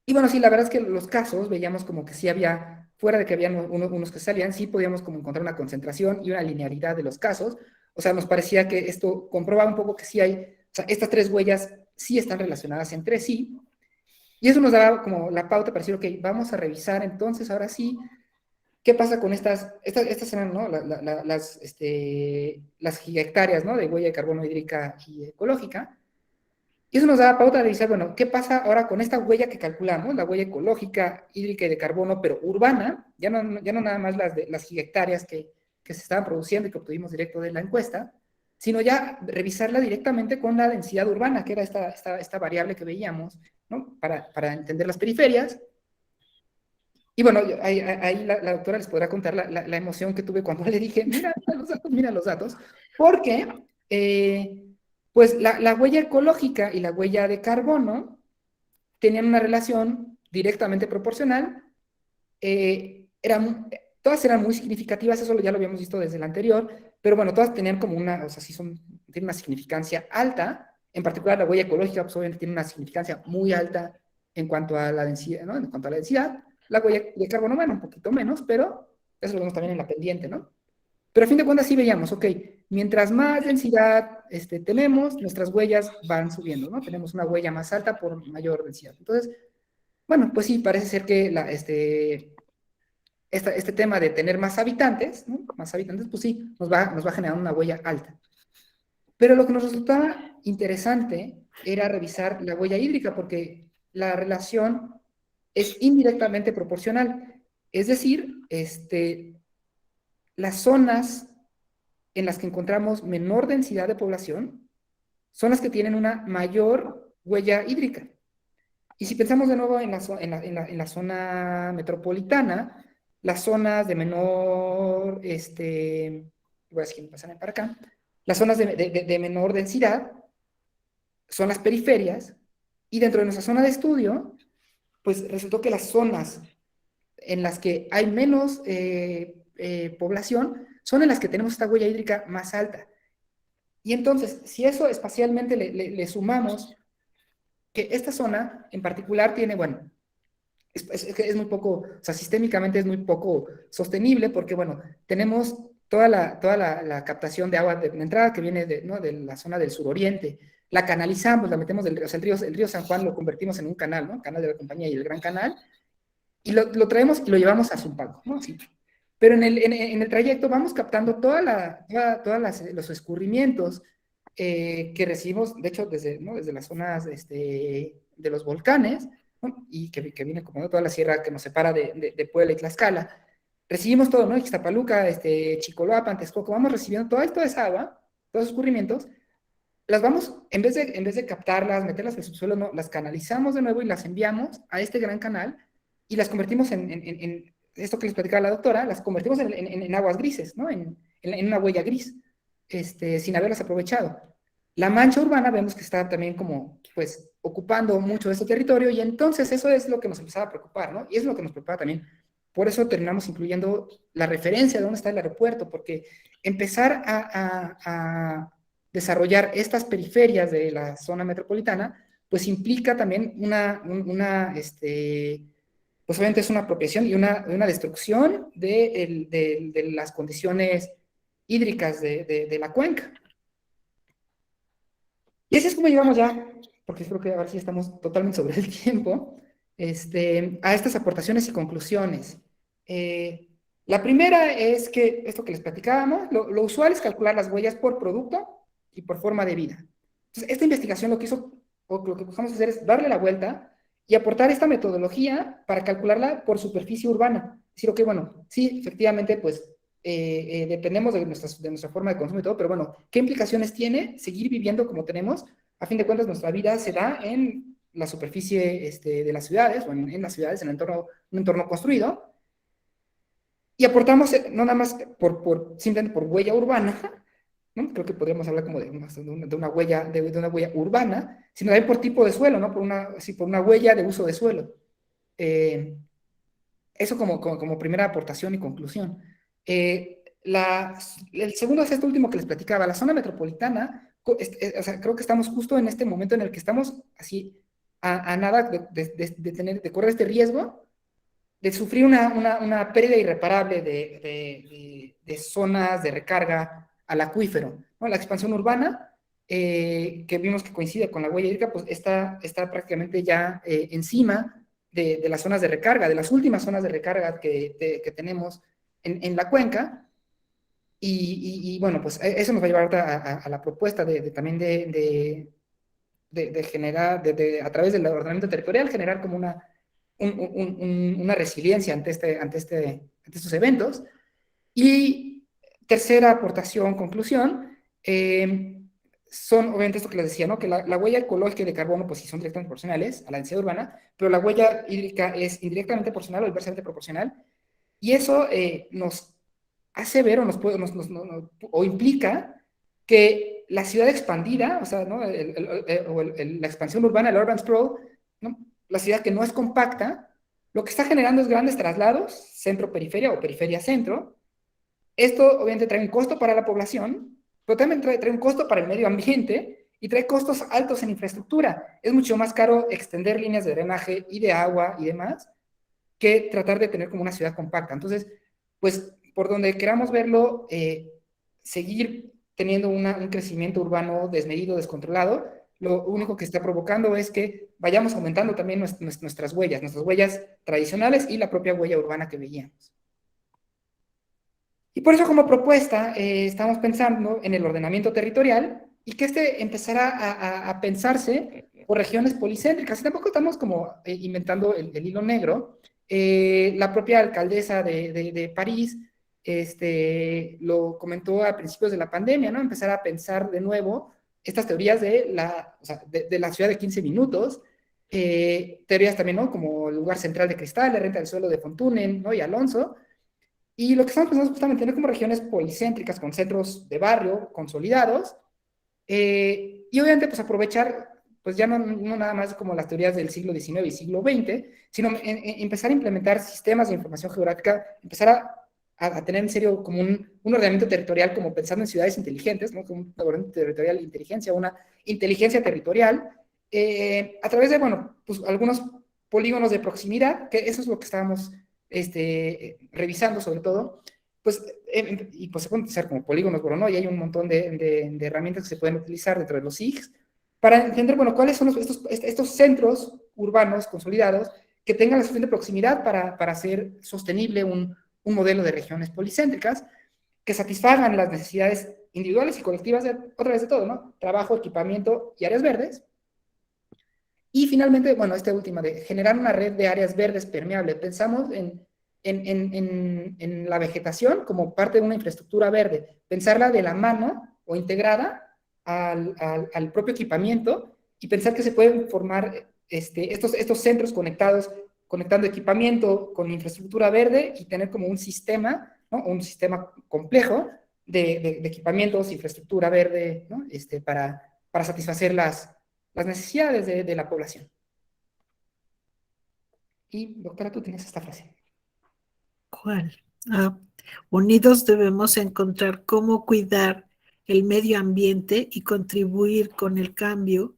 Y bueno, sí, la verdad es que los casos veíamos como que sí había, fuera de que habían unos que salían, sí podíamos como encontrar una concentración y una linealidad de los casos. O sea, nos parecía que esto comprobaba un poco que sí hay, o sea, estas 3 huellas sí están relacionadas entre sí. Y eso nos daba como la pauta para decir, ok, vamos a revisar entonces, ahora sí, ¿qué pasa con estas eran, ¿no? Las gigahectáreas, ¿no? De huella de carbono hídrica y ecológica. Y eso nos da pauta de decir, bueno, ¿qué pasa ahora con esta huella que calculamos? La huella ecológica, hídrica y de carbono, pero urbana, ya no nada más las gigahectáreas que se estaban produciendo y que obtuvimos directo de la encuesta, sino ya revisarla directamente con la densidad urbana, que era esta variable que veíamos, ¿no? Para entender las periferias. Y bueno, ahí la doctora les podrá contar la emoción que tuve cuando le dije, mira los datos, porque pues la huella ecológica y la huella de carbono tenían una relación directamente proporcional. Todas eran muy significativas, eso ya lo habíamos visto desde el anterior, pero bueno, todas tenían como o sea, sí son tiene una significancia alta, en particular la huella ecológica, pues obviamente tiene una significancia muy alta en cuanto a la densidad, ¿no? En cuanto a la densidad, la huella de carbono, bueno, un poquito menos, pero eso lo vemos también en la pendiente, ¿no? Pero a fin de cuentas sí veíamos, ok, mientras más densidad tenemos, nuestras huellas van subiendo, ¿no? Tenemos una huella más alta por mayor densidad. Entonces, bueno, pues sí, parece ser que este tema de tener más habitantes, ¿no? Más habitantes, pues sí, nos va a generar una huella alta. Pero lo que nos resultaba interesante era revisar la huella hídrica, porque la relación es indirectamente proporcional. Es decir, las zonas en las que encontramos menor densidad de población son las que tienen una mayor huella hídrica. Y si pensamos de nuevo en la zona metropolitana, las zonas de menor, voy a decir que pasan para acá, las zonas de menor densidad son las periferias, y dentro de nuestra zona de estudio, pues resultó que las zonas en las que hay menos población son en las que tenemos esta huella hídrica más alta. Y entonces, si eso espacialmente le sumamos que esta zona en particular tiene, bueno, es muy poco, o sea, sistémicamente es muy poco sostenible, porque, bueno, tenemos toda la captación de agua de entrada que viene de la zona del suroriente, la canalizamos, la metemos del río, o sea, el río San Juan lo convertimos en un canal, ¿no? Canal de la Compañía y el Gran Canal, y lo traemos y lo llevamos a Zumpango, ¿no? Así. Pero en el trayecto vamos captando todos los escurrimientos que recibimos, de hecho, desde las zonas de los volcanes, ¿no? Y que viene como de toda la sierra que nos separa de Puebla y Tlaxcala. Recibimos todo, ¿no? Ixtapaluca, Chicoloapan, Texcoco, vamos recibiendo toda esa agua, todos esos escurrimientos, las vamos, en vez de captarlas, meterlas al subsuelo, no, las canalizamos de nuevo y las enviamos a este gran canal y las convertimos en esto que les platicaba la doctora, las convertimos en aguas grises, ¿no? En una huella gris, sin haberlas aprovechado. La mancha urbana vemos que está también como, pues, ocupando mucho de este territorio, y entonces eso es lo que nos empezaba a preocupar, ¿no? Y es lo que nos preocupa también. Por eso terminamos incluyendo la referencia de dónde está el aeropuerto, porque empezar a desarrollar estas periferias de la zona metropolitana, pues implica también pues obviamente es una apropiación y una destrucción de las condiciones hídricas de la cuenca. Y así es como llegamos ya, porque creo que ahora sí estamos totalmente sobre el tiempo, a estas aportaciones y conclusiones. La primera es que, esto que les platicábamos, lo usual es calcular las huellas por producto y por forma de vida. Entonces, esta investigación lo que buscamos hacer es darle la vuelta y aportar esta metodología para calcularla por superficie urbana. Es decir, ok, bueno, sí, efectivamente, pues, dependemos de nuestra forma de consumo y todo, pero bueno, ¿qué implicaciones tiene seguir viviendo como tenemos? A fin de cuentas, nuestra vida se da en la superficie de las ciudades, o en las ciudades, en un entorno construido, y aportamos no nada más simplemente por huella urbana, ¿no? Creo que podríamos hablar como de una huella urbana, sino también por tipo de suelo, ¿no? Por una huella de uso de suelo. Eso como primera aportación y conclusión. El segundo es esto último que les platicaba, la zona metropolitana, o sea, creo que estamos justo en este momento en el que estamos así a nada de correr este riesgo de sufrir una pérdida irreparable de zonas de recarga al acuífero, ¿no? La expansión urbana, que vimos que coincide con la huella hídrica, pues está prácticamente ya encima de las zonas de recarga, de las últimas zonas de recarga que tenemos en la cuenca, y bueno, pues eso nos va a llevar a la propuesta también de generar, a través del ordenamiento territorial, generar como una resiliencia ante estos eventos. Y tercera aportación, conclusión, son obviamente esto que les decía, ¿no? Que la huella ecológica y de carbono, pues sí son directamente proporcionales a la densidad urbana, pero la huella hídrica es indirectamente proporcional o inversamente proporcional, y eso nos hace ver o implica que la ciudad expandida, o sea, ¿no? La expansión urbana, el urban sprawl, ¿no? La ciudad que no es compacta, lo que está generando es grandes traslados, centro-periferia o periferia-centro. Esto obviamente trae un costo para la población, pero también trae un costo para el medio ambiente y trae costos altos en infraestructura. Es mucho más caro extender líneas de drenaje y de agua y demás que tratar de tener como una ciudad compacta. Entonces, pues, por donde queramos verlo, seguir teniendo un crecimiento urbano desmedido, descontrolado, lo único que está provocando es que vayamos aumentando también nuestras huellas tradicionales y la propia huella urbana que veíamos. Y por eso como propuesta estamos pensando en el ordenamiento territorial y que empezara a pensarse por regiones policéntricas. Y tampoco estamos como inventando el hilo negro. La propia alcaldesa de París lo comentó a principios de la pandemia, ¿no? Empezar a pensar de nuevo estas teorías de la ciudad de 15 minutos, teorías también, ¿no? Como el lugar central de Cristal, la renta del suelo de Fortunen, ¿no? Y Alonso. Y lo que estamos pensando es justamente tener como regiones policéntricas con centros de barrio consolidados, y obviamente pues aprovechar, pues ya no nada más como las teorías del siglo XIX y siglo XX, sino empezar a implementar sistemas de información geográfica, empezar a tener en serio como un ordenamiento territorial, como pensando en ciudades inteligentes, ¿no? Como un ordenamiento territorial de inteligencia, una inteligencia territorial, a través de, bueno, pues algunos polígonos de proximidad, que eso es lo que estábamos revisando sobre todo, pues, y pues se pueden utilizar como polígonos, bueno, ¿no? Y hay un montón de herramientas que se pueden utilizar dentro de los SIGs para entender, bueno, cuáles son estos centros urbanos consolidados que tengan la suficiente proximidad para hacer sostenible un modelo de regiones policéntricas que satisfagan las necesidades individuales y colectivas, otra vez de todo, ¿no? Trabajo, equipamiento y áreas verdes. Y finalmente, bueno, esta última de generar una red de áreas verdes permeables. Pensamos en la vegetación como parte de una infraestructura verde, pensarla de la mano o integrada al propio equipamiento y pensar que se pueden formar estos centros conectando equipamiento con infraestructura verde y tener como un sistema, ¿no? Un sistema complejo de equipamientos, infraestructura verde, ¿no? Para satisfacer las necesidades de la población. Y, doctora, tú tienes esta frase. ¿Cuál? Unidos debemos encontrar cómo cuidar el medio ambiente y contribuir con el cambio,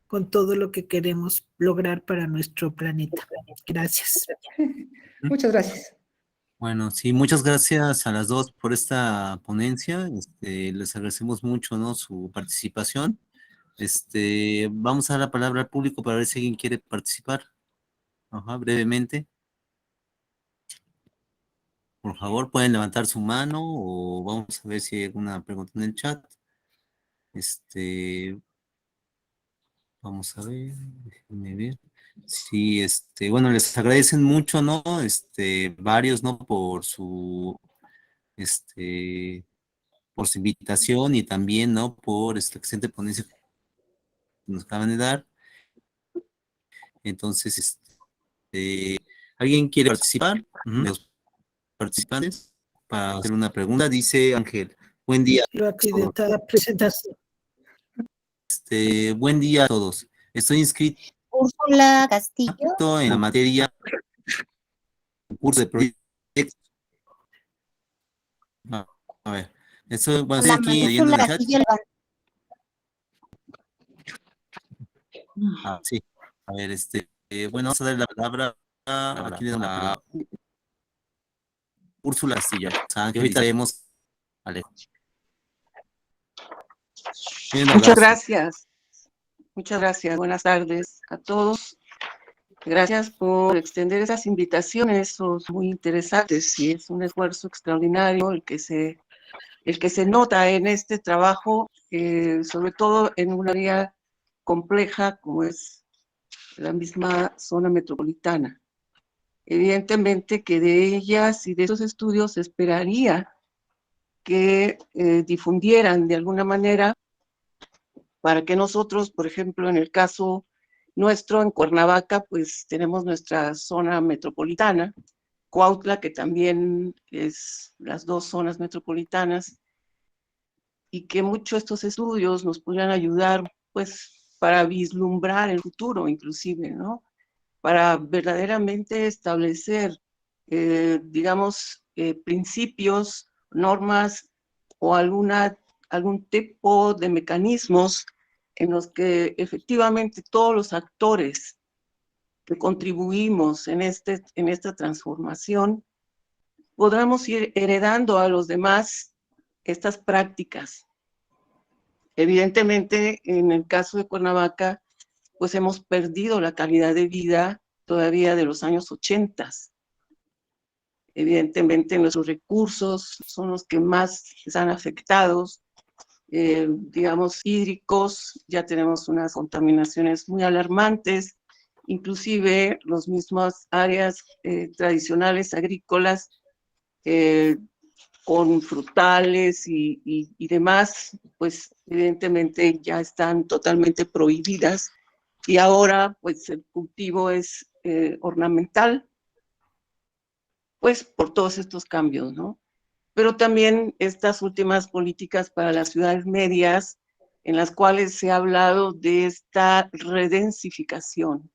con todo lo que queremos lograr para nuestro planeta. Gracias. Muchas gracias. Bueno, sí, muchas gracias a las dos por esta ponencia. Les agradecemos mucho, ¿no? Su participación. Vamos a dar la palabra al público para ver si alguien quiere participar. Ajá, brevemente. Por favor, pueden levantar su mano o vamos a ver si hay alguna pregunta en el chat. Vamos a ver, déjenme ver. Sí, bueno, les agradecen mucho, ¿no? Varios, ¿no? Por su invitación y también, ¿no? Por esta excelente ponencia que nos acaban de dar. Entonces, ¿alguien quiere participar? De los participantes para hacer una pregunta. Dice Ángel, buen día. Lo accidentada presentación. Buen día a todos. Estoy inscrito Úrsula Castillo. en la materia curso de proyectos. A ver, esto va a ser aquí leyendo en el chat. Sí. A ver, bueno, vamos a dar la palabra aquí a Úrsula Castillo. Que ahorita leemos. Vale. Muchas gracias. Muchas gracias. Buenas tardes a todos. Gracias por extender esas invitaciones, son muy interesantes y es un esfuerzo extraordinario el que se nota en este trabajo, sobre todo en un área compleja como es la misma zona metropolitana. Evidentemente que de ellas y de esos estudios se esperaría que difundieran de alguna manera para que nosotros, por ejemplo, en el caso nuestro, en Cuernavaca, pues tenemos nuestra zona metropolitana, Cuautla, que también es las dos zonas metropolitanas, y que muchos estos estudios nos podrían ayudar, pues, para vislumbrar el futuro, inclusive, ¿no? Para verdaderamente establecer, digamos, principios, normas o alguna algún tipo de mecanismos en los que efectivamente todos los actores que contribuimos en esta transformación podamos ir heredando a los demás estas prácticas. Evidentemente, en el caso de Cuernavaca, pues hemos perdido la calidad de vida todavía de los años 80. Evidentemente, nuestros recursos son los que más están afectados, digamos, hídricos, ya tenemos unas contaminaciones muy alarmantes, inclusive las mismas áreas tradicionales agrícolas con frutales y demás, pues evidentemente ya están totalmente prohibidas y ahora pues el cultivo es ornamental, pues por todos estos cambios, ¿no? Pero también estas últimas políticas para las ciudades medias, en las cuales se ha hablado de esta redensificación.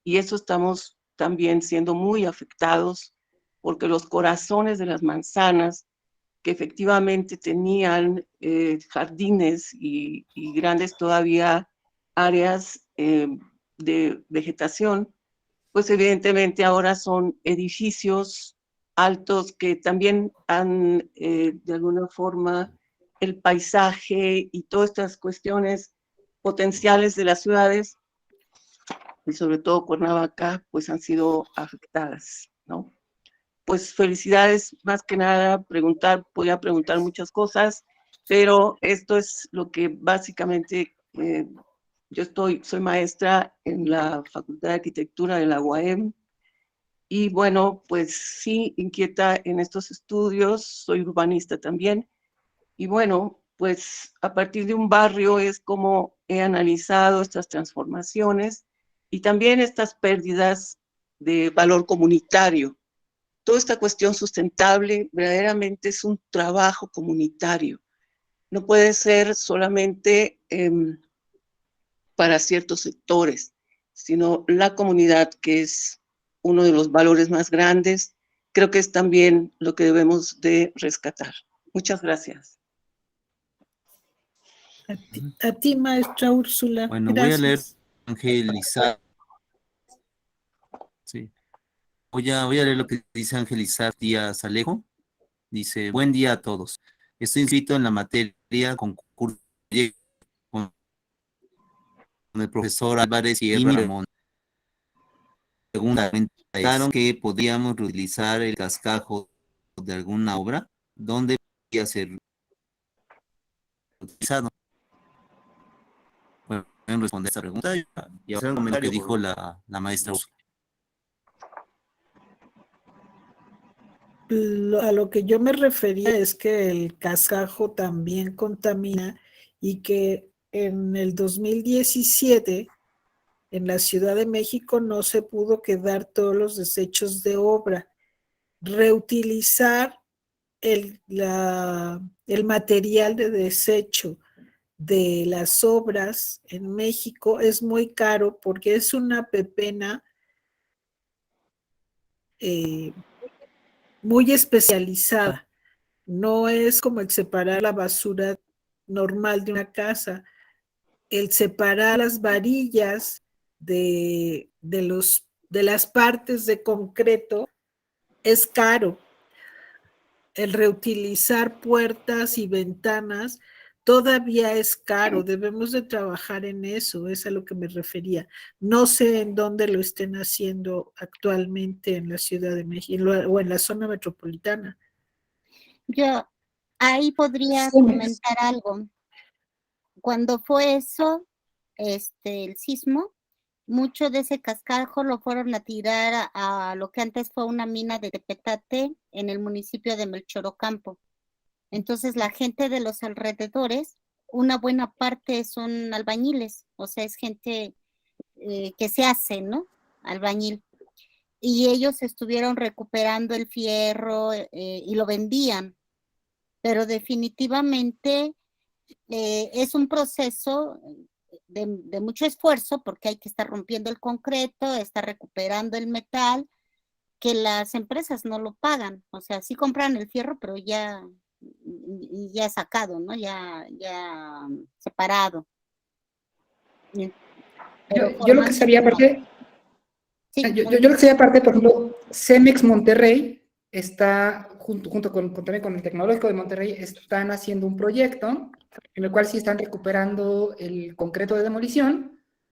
Y eso estamos también siendo muy afectados, porque los corazones de las manzanas, que efectivamente tenían jardines y grandes todavía áreas de vegetación, pues evidentemente ahora son edificios altos que también han, de alguna forma, el paisaje y todas estas cuestiones potenciales de las ciudades, y sobre todo Cuernavaca, pues han sido afectadas, ¿no? Pues felicidades, más que nada, podía preguntar muchas cosas, pero esto es lo que básicamente, yo soy maestra en la Facultad de Arquitectura de la UAM, y bueno, pues sí, inquieta en estos estudios, soy urbanista también, y bueno, pues a partir de un barrio es como he analizado estas transformaciones y también estas pérdidas de valor comunitario. Toda esta cuestión sustentable verdaderamente es un trabajo comunitario. No puede ser solamente para ciertos sectores, sino la comunidad, que es uno de los valores más grandes, creo que es también lo que debemos de rescatar. Muchas gracias. A ti, maestra Úrsula. Bueno, gracias. voy a leer Ángel Izar. Sí. Voy a leer lo que dice Ángel Izar Díaz Alejo. Dice, buen día a todos. Estoy inscrito en la materia concurso con el profesor Álvarez y Ramón. Segunda, comentaron que podíamos reutilizar el cascajo de alguna obra donde podía ser utilizado. Bueno, pueden responder a esta pregunta y ahora lo que dijo la maestra Úrsula. A lo que yo me refería es que el cascajo también contamina y que en el 2017 en la Ciudad de México no se pudo quedar todos los desechos de obra. Reutilizar el material de desecho de las obras en México es muy caro porque es una pepena muy especializada. No es como el separar la basura normal de una casa. El separar las varillas de las partes de concreto es caro. El reutilizar puertas y ventanas todavía es caro. Debemos de trabajar en eso, es a lo que me refería. No sé en dónde lo estén haciendo actualmente en la Ciudad de México o en la zona metropolitana. Yo ahí podría comentar algo. Cuando fue eso, el sismo, mucho de ese cascajo lo fueron a tirar a lo que antes fue una mina de tepetate en el municipio de Melchorocampo. Entonces la gente de los alrededores, una buena parte son albañiles, o sea, es gente que se hace, ¿no? Albañil. Y ellos estuvieron recuperando el fierro y lo vendían, pero definitivamente es un proceso de mucho esfuerzo porque hay que estar rompiendo el concreto, estar recuperando el metal, que las empresas no lo pagan. O sea, sí compran el fierro, pero ya y ya sacado, ¿no? Ya separado. Yo lo que sabía aparte, yo lo que sabía aparte, por ejemplo, Cemex Monterrey está, junto también con el Tecnológico de Monterrey, están haciendo un proyecto en el cual sí están recuperando el concreto de demolición